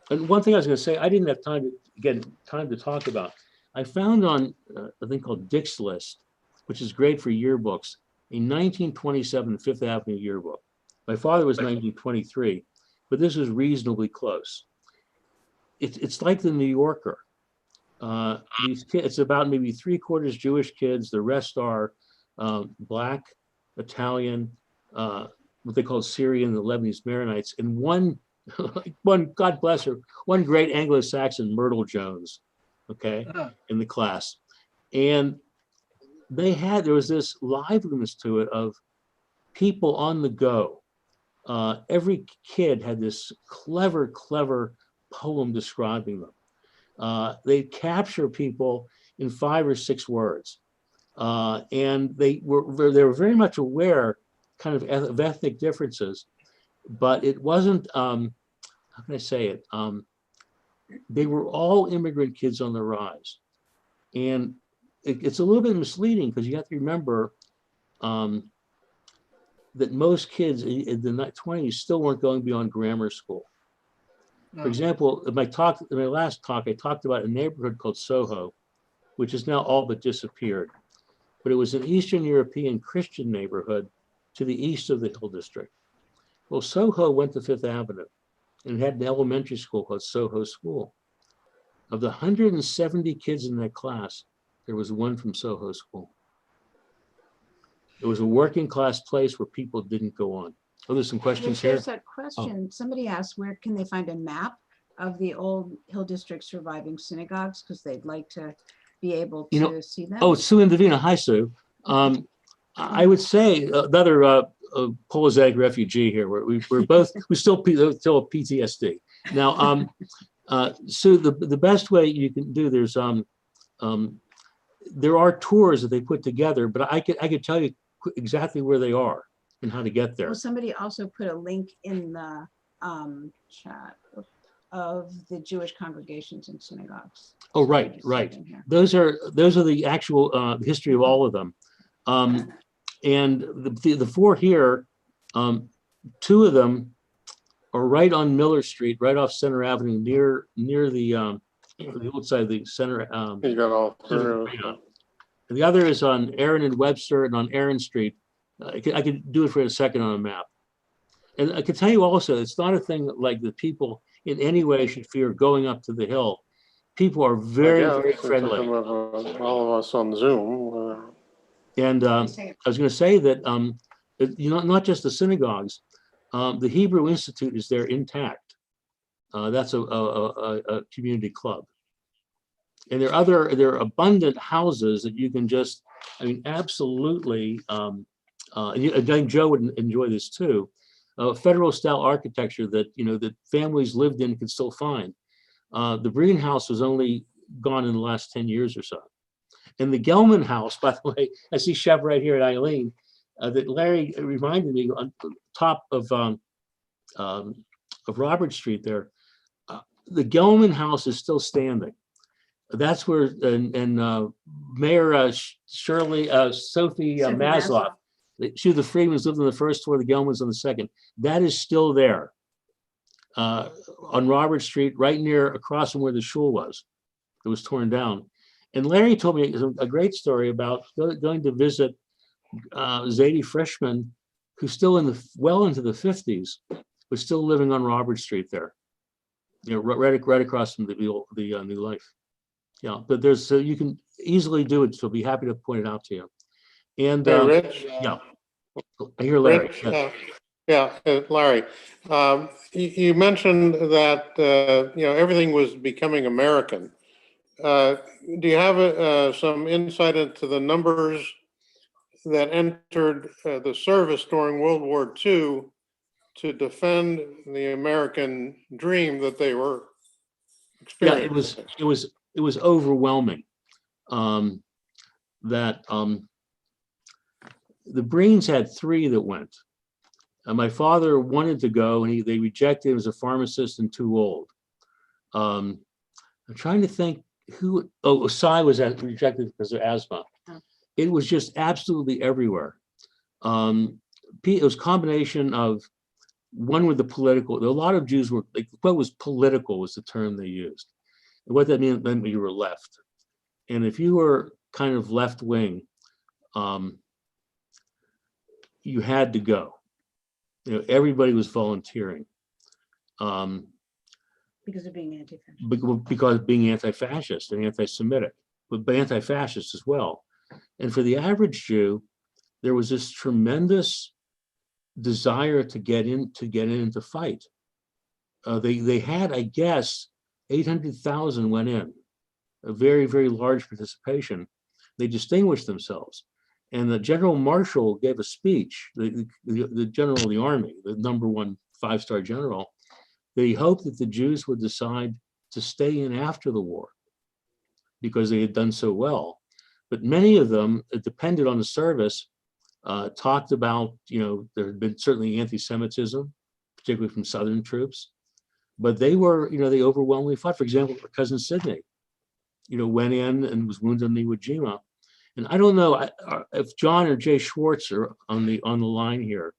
And one thing I was going to say, I didn't have time to talk about. I found on a thing called Dick's List, which is great for yearbooks, a 1927 Fifth Avenue yearbook. My father was 1923, but this was reasonably close. It's like the New Yorker. These kids, it's about maybe 3/4 Jewish kids. The rest are Black, Italian, what they call Syrian, the Lebanese Maronites, and one, God bless her, one great Anglo-Saxon, Myrtle Jones, in the class. And there was this liveliness to it of people on the go. Every kid had this clever poem describing them. They capture people in 5 or 6 words. And they were very much aware kind of ethnic differences, but it wasn't, how can I say it? They were all immigrant kids on the rise. And it's a little bit misleading because you have to remember that most kids in the 20s still weren't going beyond grammar school. For example, in my last talk, I talked about a neighborhood called Soho, which has now all but disappeared. But it was an Eastern European Christian neighborhood to the east of the Hill District. Well, Soho went to Fifth Avenue and had an elementary school called Soho School. Of the 170 kids in that class, there was one from Soho School. It was a working class place where people didn't go on. Oh, there's some questions here. There's that question. Somebody asked, where can they find a map of the old Hill District surviving synagogues? Because they'd like to be able to see them. Oh, Sue and Davina. Hi, Sue. I would say another Polish refugee here. We're both, we still PTSD. Now, Sue, the best way you can do, there are tours that they put together, but I could tell you exactly where they are and how to get there. Well, somebody also put a link in the chat of the Jewish congregations and synagogues. Oh, right. Those are the actual history of all of them. And the 4 here, two of them are right on Miller Street, right off Center Avenue, near the old side of the center. You got all three. And the other is on Aaron and Webster and on Aaron Street. I could do it for a second on a map. And I can tell you also, it's not a thing like the people in any way should fear going up to the hill. People are very, very friendly. All of us on Zoom. And I was going to say that, not just the synagogues, the Hebrew Institute is there intact. That's a community club. And there are abundant houses that you can just, absolutely, and I think Joe would enjoy this too. Federal style architecture that, that families lived in could still find. The Brean house was only gone in the last 10 years or so. And the Gelman house, by the way, I see Shep right here at Eileen, that Larry reminded me on top of Robert Street there. The Gelman house is still standing. That's where, and Mayor Sophie Maslow, she was the Freemans, lived on the first floor, the Gelmans on the second. That is still there on Robert Street, right near across from where the shul was. It was torn down. And Larry told me a great story about going to visit Zadie Frischman, who's still well into the 50s, was still living on Robert Street there. Right across from the New Life. Yeah, but you can easily do it. So I'll be happy to point it out to you. And Hey, Rich. yeah, I hear Larry. Rich, Larry. You mentioned that everything was becoming American. Do you have some insight into the numbers that entered the service during World War II to defend the American dream that they were experiencing? Yeah, it was overwhelming. That the Breens had 3 that went. My father wanted to go, and they rejected him as a pharmacist and too old. I'm trying to think who. Osai was rejected because of asthma. Oh. It was just absolutely everywhere. It was a combination of one with the political. A lot of Jews were like, what was political was the term they used. And what that meant you were left. And if you were kind of left wing, you had to go. Everybody was volunteering. Because of being anti-fascist. Because of being anti-fascist and anti-Semitic, but anti-fascist as well. And for the average Jew, there was this tremendous desire to get in and to fight. They had, I guess, 800,000 went in, a very, very large participation. They distinguished themselves. And the General Marshall gave a speech, the general of the army, the #1 5-star general, that he hoped that the Jews would decide to stay in after the war because they had done so well. But many of them, depended on the service, talked about, there had been certainly anti-Semitism, particularly from Southern troops, but they were, they overwhelmingly fought. For example, my cousin Sidney, went in and was wounded in Iwo Jima. And I don't know if John or Jay Schwartz are on the line here,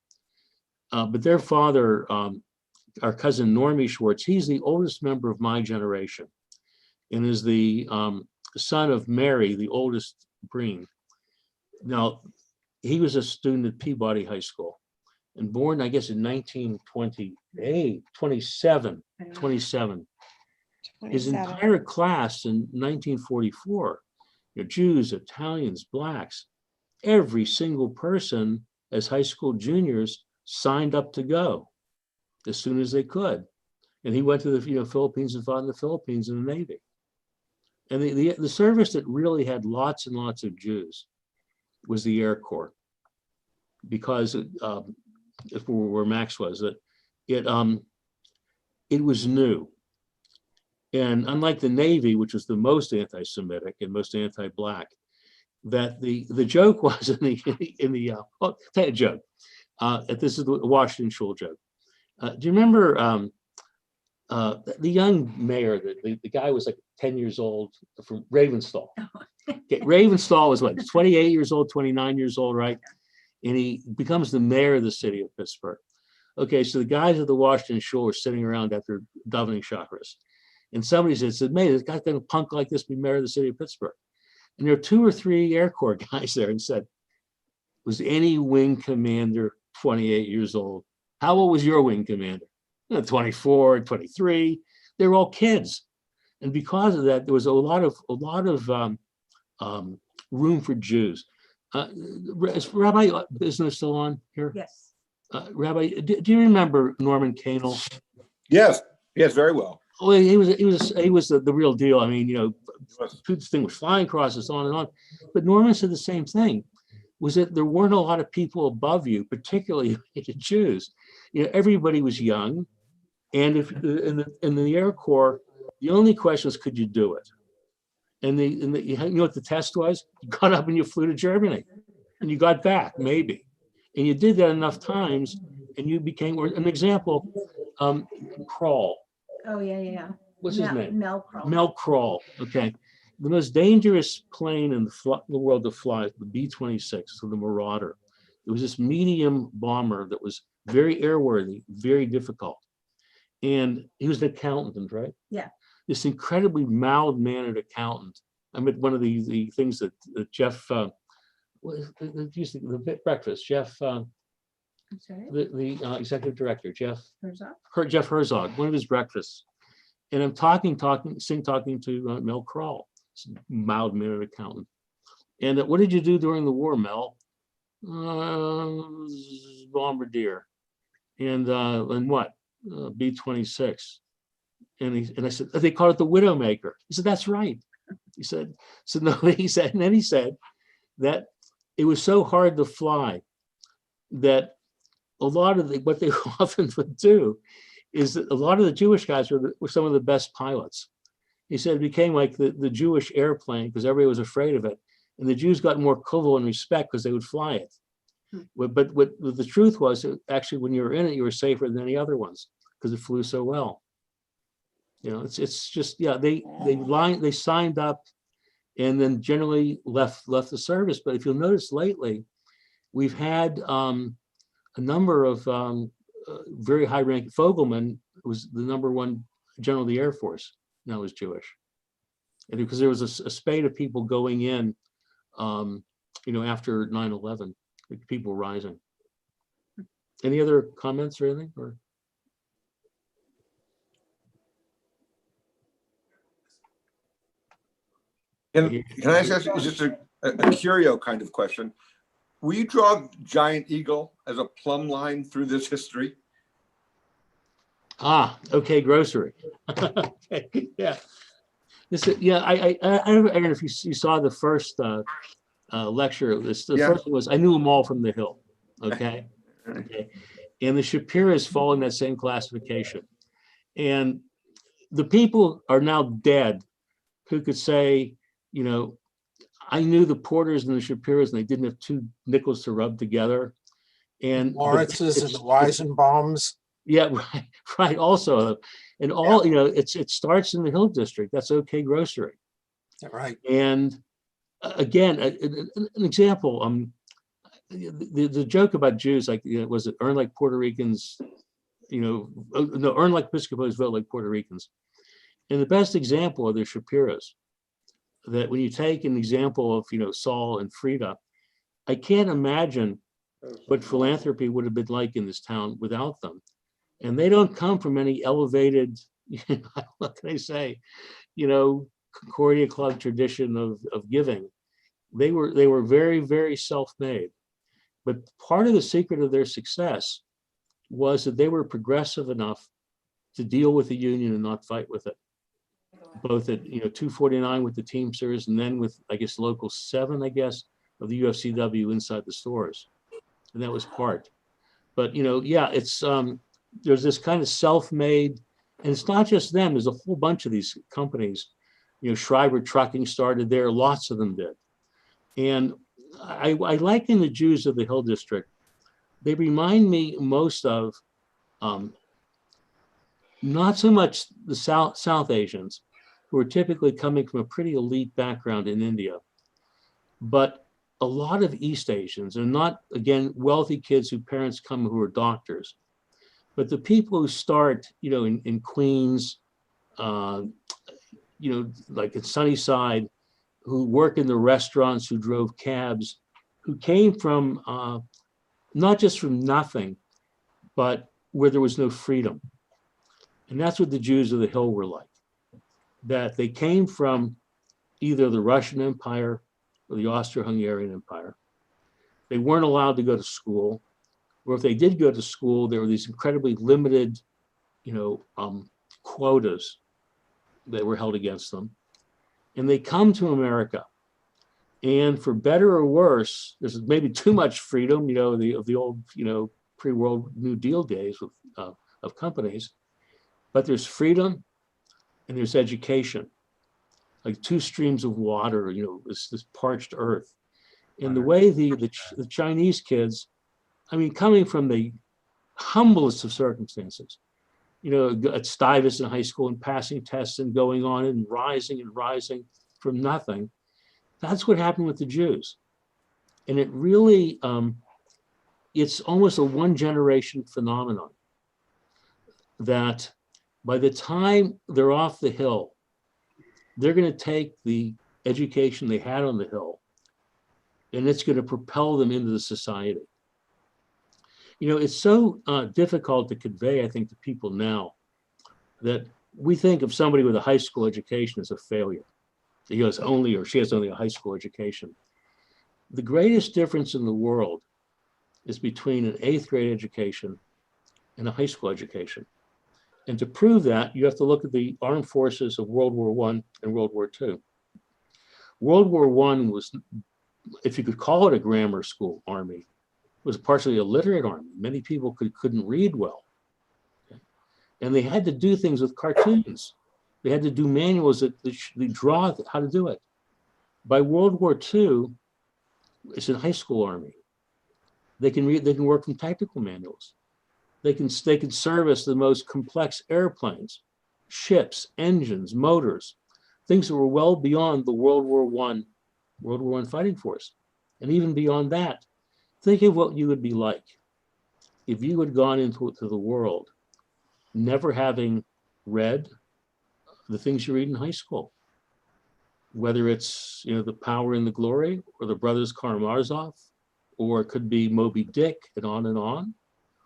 but their father, our cousin Normie Schwartz, he's the oldest member of my generation and is the son of Mary, the oldest Brean. Now, he was a student at Peabody High School and born, I guess, in 27. His entire class in 1944, Jews, Italians, Blacks, every single person as high school juniors signed up to go as soon as they could. And he went to the Philippines and fought in the Philippines in the Navy. And the service that really had lots and lots of Jews was the Air Corps, because where Max was, that it was new. And unlike the Navy, which was the most anti-Semitic and most anti-Black, that the joke was tell you a joke. This is the Washington Shul joke. Do you remember the young mayor, the guy was like 10 years old from Ravenstall. Okay, Ravenstall was what, 28 years old, 29 years old, right? And he becomes the mayor of the city of Pittsburgh. Okay, so the guys at the Washington Shore were sitting around after davening chakras. And somebody said, "May this guy gonna punk like this be mayor of the city of Pittsburgh?" And there were 2 or 3 Air Corps guys there and said, "Was any wing commander 28 years old? How old was your wing commander?" 24, 23. They were all kids. And because of that, there was a lot of room for Jews. Is Rabbi business still on here? Yes. Rabbi, do you remember Norman Canel? Yes, yes, very well. Oh, he was the real deal. I mean, this thing was flying crosses on and on. But Norman said the same thing, was that there weren't a lot of people above you, particularly the Jews. Everybody was young. And if in the Air Corps, the only question is, could you do it? And you know what the test was? You got up and you flew to Germany and you got back, maybe. And you did that enough times and you became, an example, Crawl. Oh, yeah. What's his name? Mel Crawl. Mel Crawl. Okay. The most dangerous plane in the world to fly is the B-26, so the Marauder. It was this medium bomber that was very airworthy, very difficult. And he was an accountant, right? Yeah. This incredibly mild-mannered accountant. I met one of the things that Jeff, the breakfast, Jeff, I'm sorry. the executive director, Jeff Herzog? Jeff Herzog, one of his breakfasts. And I'm talking to Mel Crawl, mild-mannered accountant. And what did you do during the war, Mel? Bombardier. And what? B-26. And I said, they call it the Widowmaker. He said, that's right. He said, so no, he said, and then he said that it was so hard to fly that a lot of what they often would do is that a lot of the Jewish guys were some of the best pilots. He said it became like the Jewish airplane because everybody was afraid of it. And the Jews got more kavod and respect because they would fly it. But what the truth was, actually, when you were in it, you were safer than any other ones because it flew so well. It's just, yeah, they signed up and then generally left the service. But if you'll notice lately, we've had a number of very high ranking. Fogelman was the #1 general of the Air Force, now was Jewish. And because there was a spate of people going in, after 9/11, people rising. Any other comments or anything? Or Can I ask you just a curio kind of question? Will you draw Giant Eagle as a plumb line through this history? Okay, grocery. Yeah. I don't know if you saw the first lecture. The first one was, I knew them all from the Hill. Okay. Okay. And the Shapiras fall in that same classification. And the people are now dead who could say, I knew the Porters and the Shapiras, and they didn't have 2 nickels to rub together. And Lawrence's and the Weizenbaums. Yeah, right. Also, and all, it starts in the Hill District. That's okay grocery. Right. And again, an example, the joke about Jews, like, was it earn like Puerto Ricans, no, earn like Episcopals, vote like Puerto Ricans. And the best example are the Shapiras. That when you take an example of, Saul and Frida, I can't imagine what philanthropy would have been like in this town without them. And they don't come from any elevated, what can I say, Concordia Club tradition of giving. They were very, very self-made. But part of the secret of their success was that they were progressive enough to deal with the union and not fight with it. Both at 249 with the Teamsters and then with, I guess, Local 7, of the UFCW inside the stores. And that was part. But it's there's this kind of self-made, and it's not just them, there's a whole bunch of these companies. Schreiber Trucking started there, lots of them did. And I liken the Jews of the Hill District. They remind me most of not so much the South Asians, who are typically coming from a pretty elite background in India, but a lot of East Asians, and not, again, wealthy kids whose parents come who are doctors, But the people who start, in Queens, like at Sunnyside, who work in the restaurants, who drove cabs, who came from not just from nothing, but where there was no freedom. And that's what the Jews of the Hill were like, that they came from either the Russian Empire or the Austro-Hungarian Empire. They weren't allowed to go to school, or if they did go to school, there were these incredibly limited, quotas that were held against them. And they come to America. And for better or worse, there's maybe too much freedom, of the old, pre-World New Deal days of companies, but there's freedom and there's education, like two streams of water, this parched earth. And the way the Chinese kids, coming from the humblest of circumstances, at Stuyvesant in high school and passing tests and going on and rising from nothing. That's what happened with the Jews. And it really, it's almost a one generation phenomenon that by the time they're off the hill, they're going to take the education they had on the hill and it's going to propel them into the society. It's so difficult to convey, I think, to people now that we think of somebody with a high school education as a failure. He has only, or she has only a high school education. The greatest difference in the world is between an 8th grade education and a high school education. And to prove that, you have to look at the armed forces of World War I and World War II. World War I was, if you could call it a grammar school army, was partially a literate army. Many people couldn't read well. Okay? And they had to do things with cartoons. They had to do manuals that they draw how to do it. By World War II, it's a high school army. They can read, they can work from tactical manuals. They can service the most complex airplanes, ships, engines, motors, things that were well beyond the World War I fighting force. And even beyond that, think of what you would be like if you had gone into the world never having read the things you read in high school, whether it's The Power and the Glory or the Brothers Karamazov, or it could be Moby Dick and on,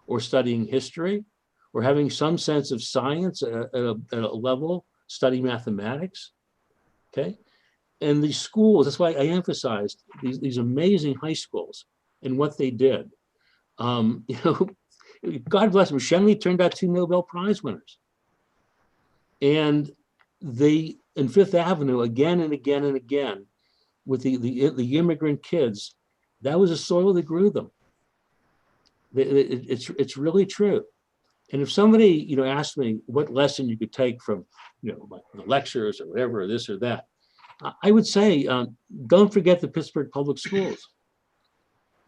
or studying history, or having some sense of science at a level, study mathematics, okay? And these schools, that's why I emphasized these amazing high schools and what they did. God bless them. Shenley turned out 2 Nobel Prize winners. And they, in Fifth Avenue, again and again and again, with the immigrant kids, that was the soil that grew them. It's really true. And if somebody, asked me what lesson you could take from, like the lectures or whatever, or this or that, I would say, don't forget the Pittsburgh Public Schools,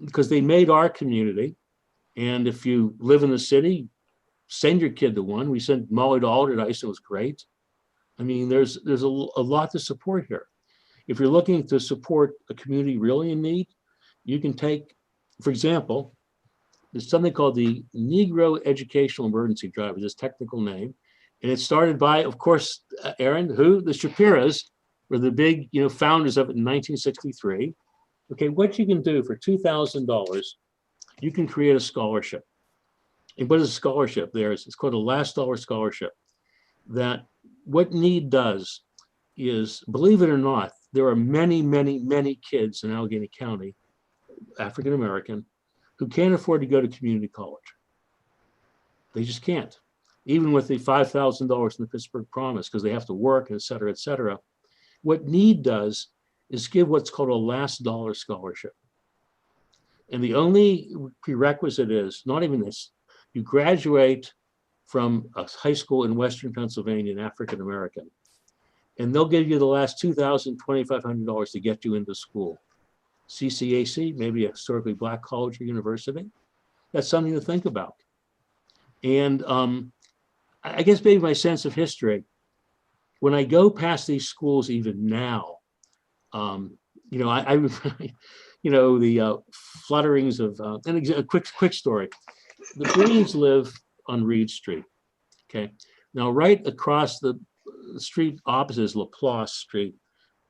because they made our community. And if you live in the city, send your kid to one. We sent Molly to Alderdice, it was great. There's a lot to support here. If you're looking to support a community really in need, you can take, for example, there's something called the Negro Educational Emergency Drive, is its technical name. And it started by, of course, Aaron, the Shapiras were the big, founders of it in 1963. Okay, what you can do for $2,000, you can create a scholarship. And what is a scholarship? It's called a last dollar scholarship. That what NEED does is, believe it or not, there are many, many, many kids in Allegheny County, African American, who can't afford to go to community college. They just can't, even with the $5,000 in the Pittsburgh Promise, because they have to work, et cetera, et cetera. What NEED does is give what's called a last dollar scholarship. And the only prerequisite is, not even this, you graduate from a high school in Western Pennsylvania, an African American, and they'll give you the last $2,000, $2,500 to get you into school. CCAC, maybe a historically Black college or university. That's something to think about. And I guess maybe my sense of history, when I go past these schools even now, the flutterings of, and a quick story. The Breans live on Reed Street. Okay. Now, right across the street opposite is LaPlace Street,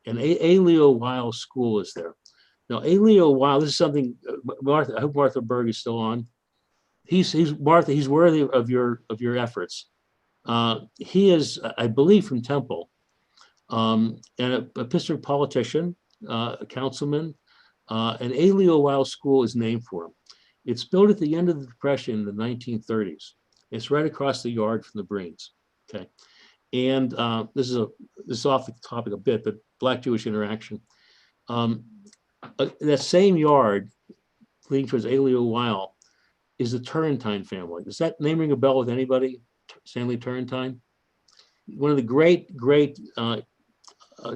and A. Leo Weil School is there. Now, A. Leo Weil, this is something, Martha, I hope Martha Berg is still on. Martha, he's worthy of your efforts. He is, I believe, from Temple, and a Pittsburgh politician, a councilman, and A. Leo Weil School is named for him. It's built at the end of the Depression in the 1930s. It's right across the yard from the Breans. Okay, and this is off the topic a bit, but Black-Jewish interaction. That same yard, leading towards A. Leo Weil, is the Turrentine family. Does that name ring a bell with anybody? Stanley Turrentine, one of the great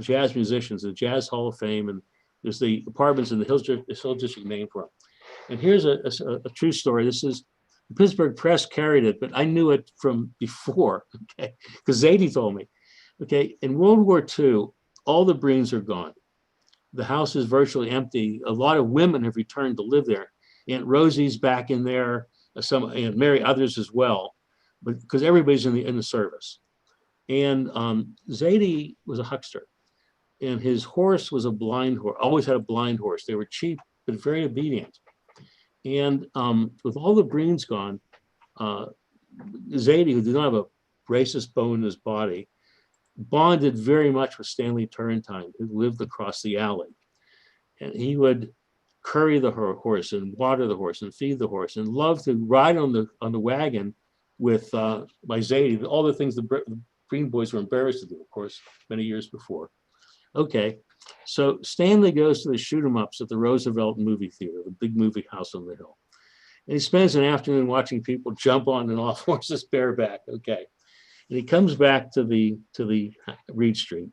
jazz musicians, the Jazz Hall of Fame, and there's the apartments in the Hill District named for him. And here's a true story. This is the Pittsburgh Press carried it, but I knew it from before, okay, because Zadie told me. Okay, in World War II, all the Breens are gone. The house is virtually empty. A lot of women have returned to live there. Aunt Rosie's back in there, Aunt Mary, others as well, but because everybody's in the service. And Zadie was a huckster, and his horse was a blind horse, always had a blind horse. They were cheap, but very obedient. And with all the Breens gone, Zadie, who did not have a racist bone in his body, bonded very much with Stanley Turrentine, who lived across the alley. And he would curry the horse and water the horse and feed the horse, and loved to ride on the wagon with by Zadie, all the things the Breen boys were embarrassed to do, of course, many years before. Okay, so Stanley goes to the shoot 'em ups at the Roosevelt movie theater, the big movie house on the hill. And he spends an afternoon watching people jump on and off horses bareback. Okay. And he comes back to the Reed Street,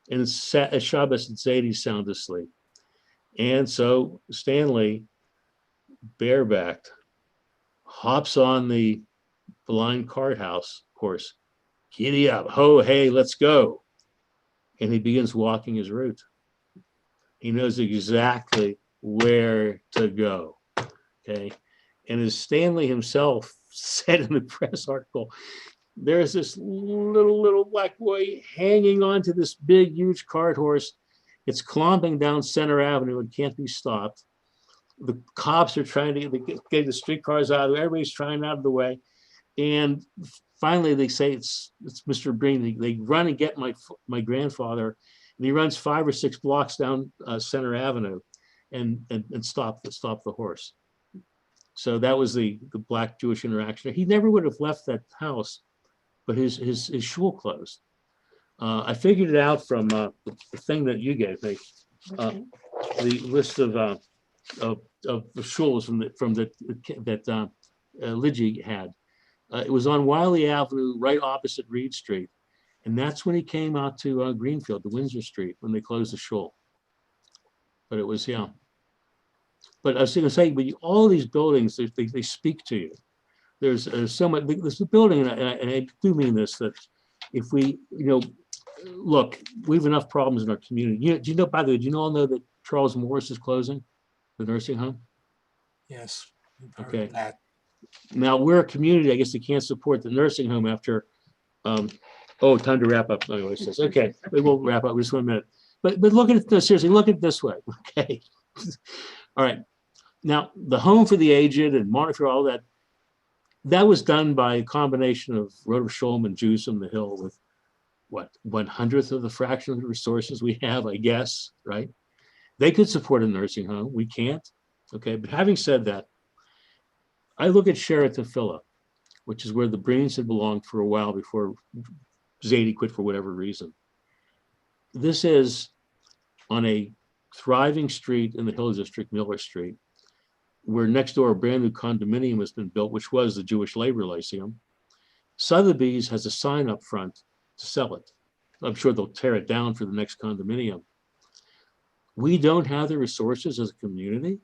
and it's at Shabbos and Zadie's sound asleep. And so Stanley, barebacked, hops on the blind cart house horse. Giddy up, ho, hey, let's go. And he begins walking his route. He knows exactly where to go, okay? And as Stanley himself said in the press article, there's this little black boy hanging onto this big, huge cart horse. It's clomping down Center Avenue and can't be stopped. The cops are trying to get the streetcars out of the way. Everybody's trying out of the way. And finally they say it's Mr. Brean. They run and get my grandfather, and he runs 5 or 6 blocks down Center Avenue and stop the horse. So that was the Black Jewish interaction. He never would have left that house, but his shul closed. I figured it out from the thing that you gave me, the list of the shuls that Lidji had. It was on Wiley Avenue, right opposite Reed Street, and that's when he came out to Greenfield, to Windsor Street, when they closed the shul. But it was, yeah. But I was going to say, but all these buildings, they speak to you. There's so much. There's a building, and I do mean this, that if we, look, we have enough problems in our community. Do you know, by the way, do you all know that Charles Morris is closing the nursing home? Yes. we've heard Okay. that. Now, we're a community, I guess, that can't support the nursing home after, time to wrap up. Anyway, says, okay, we will wrap up just 1 minute. But look at it, no, seriously, look at it this way, okay? All right. Now, the home for the aged and monitor, all that, that was done by a combination of Rodef Shalom and Jews from the Hill with what, 1/100th of the fraction of the resources we have, I guess, right? They could support a nursing home. We can't. Okay. But having said that, I look at Sheret Tefillah, which is where the Breens had belonged for a while before Zadie quit for whatever reason. This is on a thriving street in the Hill District, Miller Street, where next door a brand new condominium has been built, which was the Jewish Labor Lyceum. Sotheby's has a sign up front to sell it. I'm sure they'll tear it down for the next condominium. We don't have the resources as a community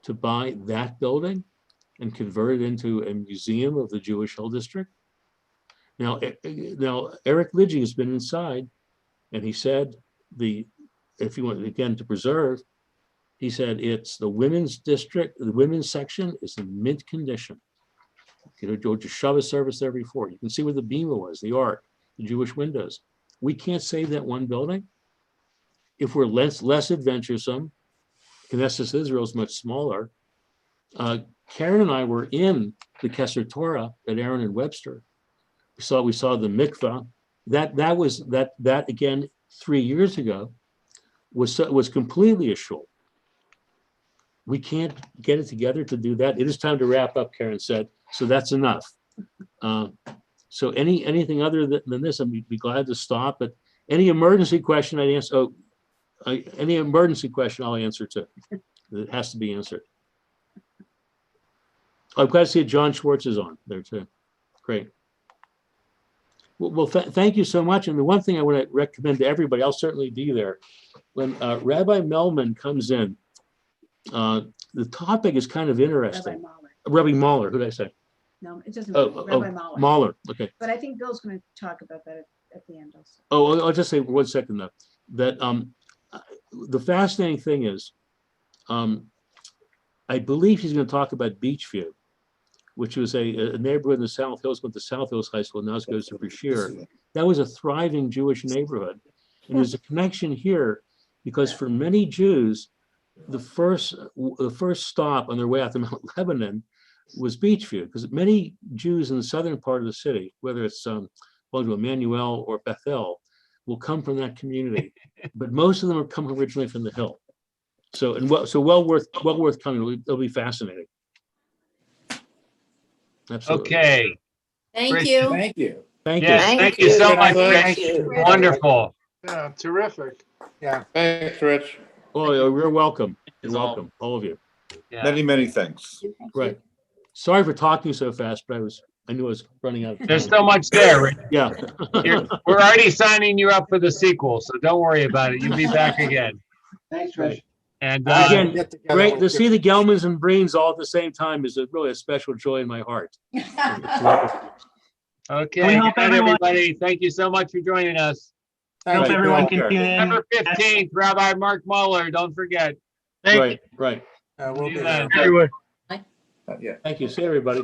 to buy that building and convert it into a museum of the Jewish Hill District. Now Eric Lidji has been inside, and he said, if you want, again, to preserve, he said it's the women's district, the women's section is in mint condition. or just shove a service there before. You can see where the bema was, the ark, the Jewish windows. We can't save that one building. If we're less adventuresome, Knesset Israel is much smaller. Karen and I were in the Kesser Torah at Aaron and Webster. We saw the mikvah. That again 3 years ago was completely a shul. We can't get it together to do that. It is time to wrap up, Karen said. So that's enough. So anything other than this, I'd be glad to stop. But any emergency question I'd answer. Any emergency question I'll answer too. It has to be answered. I'm glad to see John Schwartz is on there too. Great. Well, thank you so much. And the one thing I want to recommend to everybody, I'll certainly be there. When Rabbi Melman comes in, the topic is kind of interesting. Rabbi Mahler, who did I say? No, it doesn't matter. Rabbi Mahler. Mahler, okay. But I think Bill's going to talk about that at the end also. Oh, I'll just say 1 second though. That the fascinating thing is, I believe he's going to talk about Beachview, which was a neighborhood in the South Hills, went to South Hills High School, now it goes to Brashear. That was a thriving Jewish neighborhood. And there's a connection here because for many Jews, the first stop on their way out to Mount Lebanon was Beachview, because many Jews in the southern part of the city, whether it's Emmanuel or Bethel, will come from that community, but most of them have come originally from the Hill. So well worth coming. It'll be fascinating. Absolutely. Okay. Thank Rich, you. Thank you. Thank you. Yes, thank you so much, Thank Rich. Wonderful. Yeah, terrific. Yeah, thanks, Rich. Oh, you're welcome. You're welcome, all of you. Yeah. Many thanks. Right. Sorry for talking so fast, but I knew I was running out of time. There's so much there, Rich. Yeah. We're already signing you up for the sequel, so don't worry about it. You'll be back again. Thanks, Rich. And Again, great to see the Gelmans and Breens all at the same time is really a special joy in my heart. It's wonderful. okay, We good hope night, everyone- everybody. Thank you so much for joining us. I hope Thank you. everyone can tune in. November 15th, Rabbi Mark Mahler. Don't forget. Right. We'll be See you there. then. Not yet. Thank you. See everybody.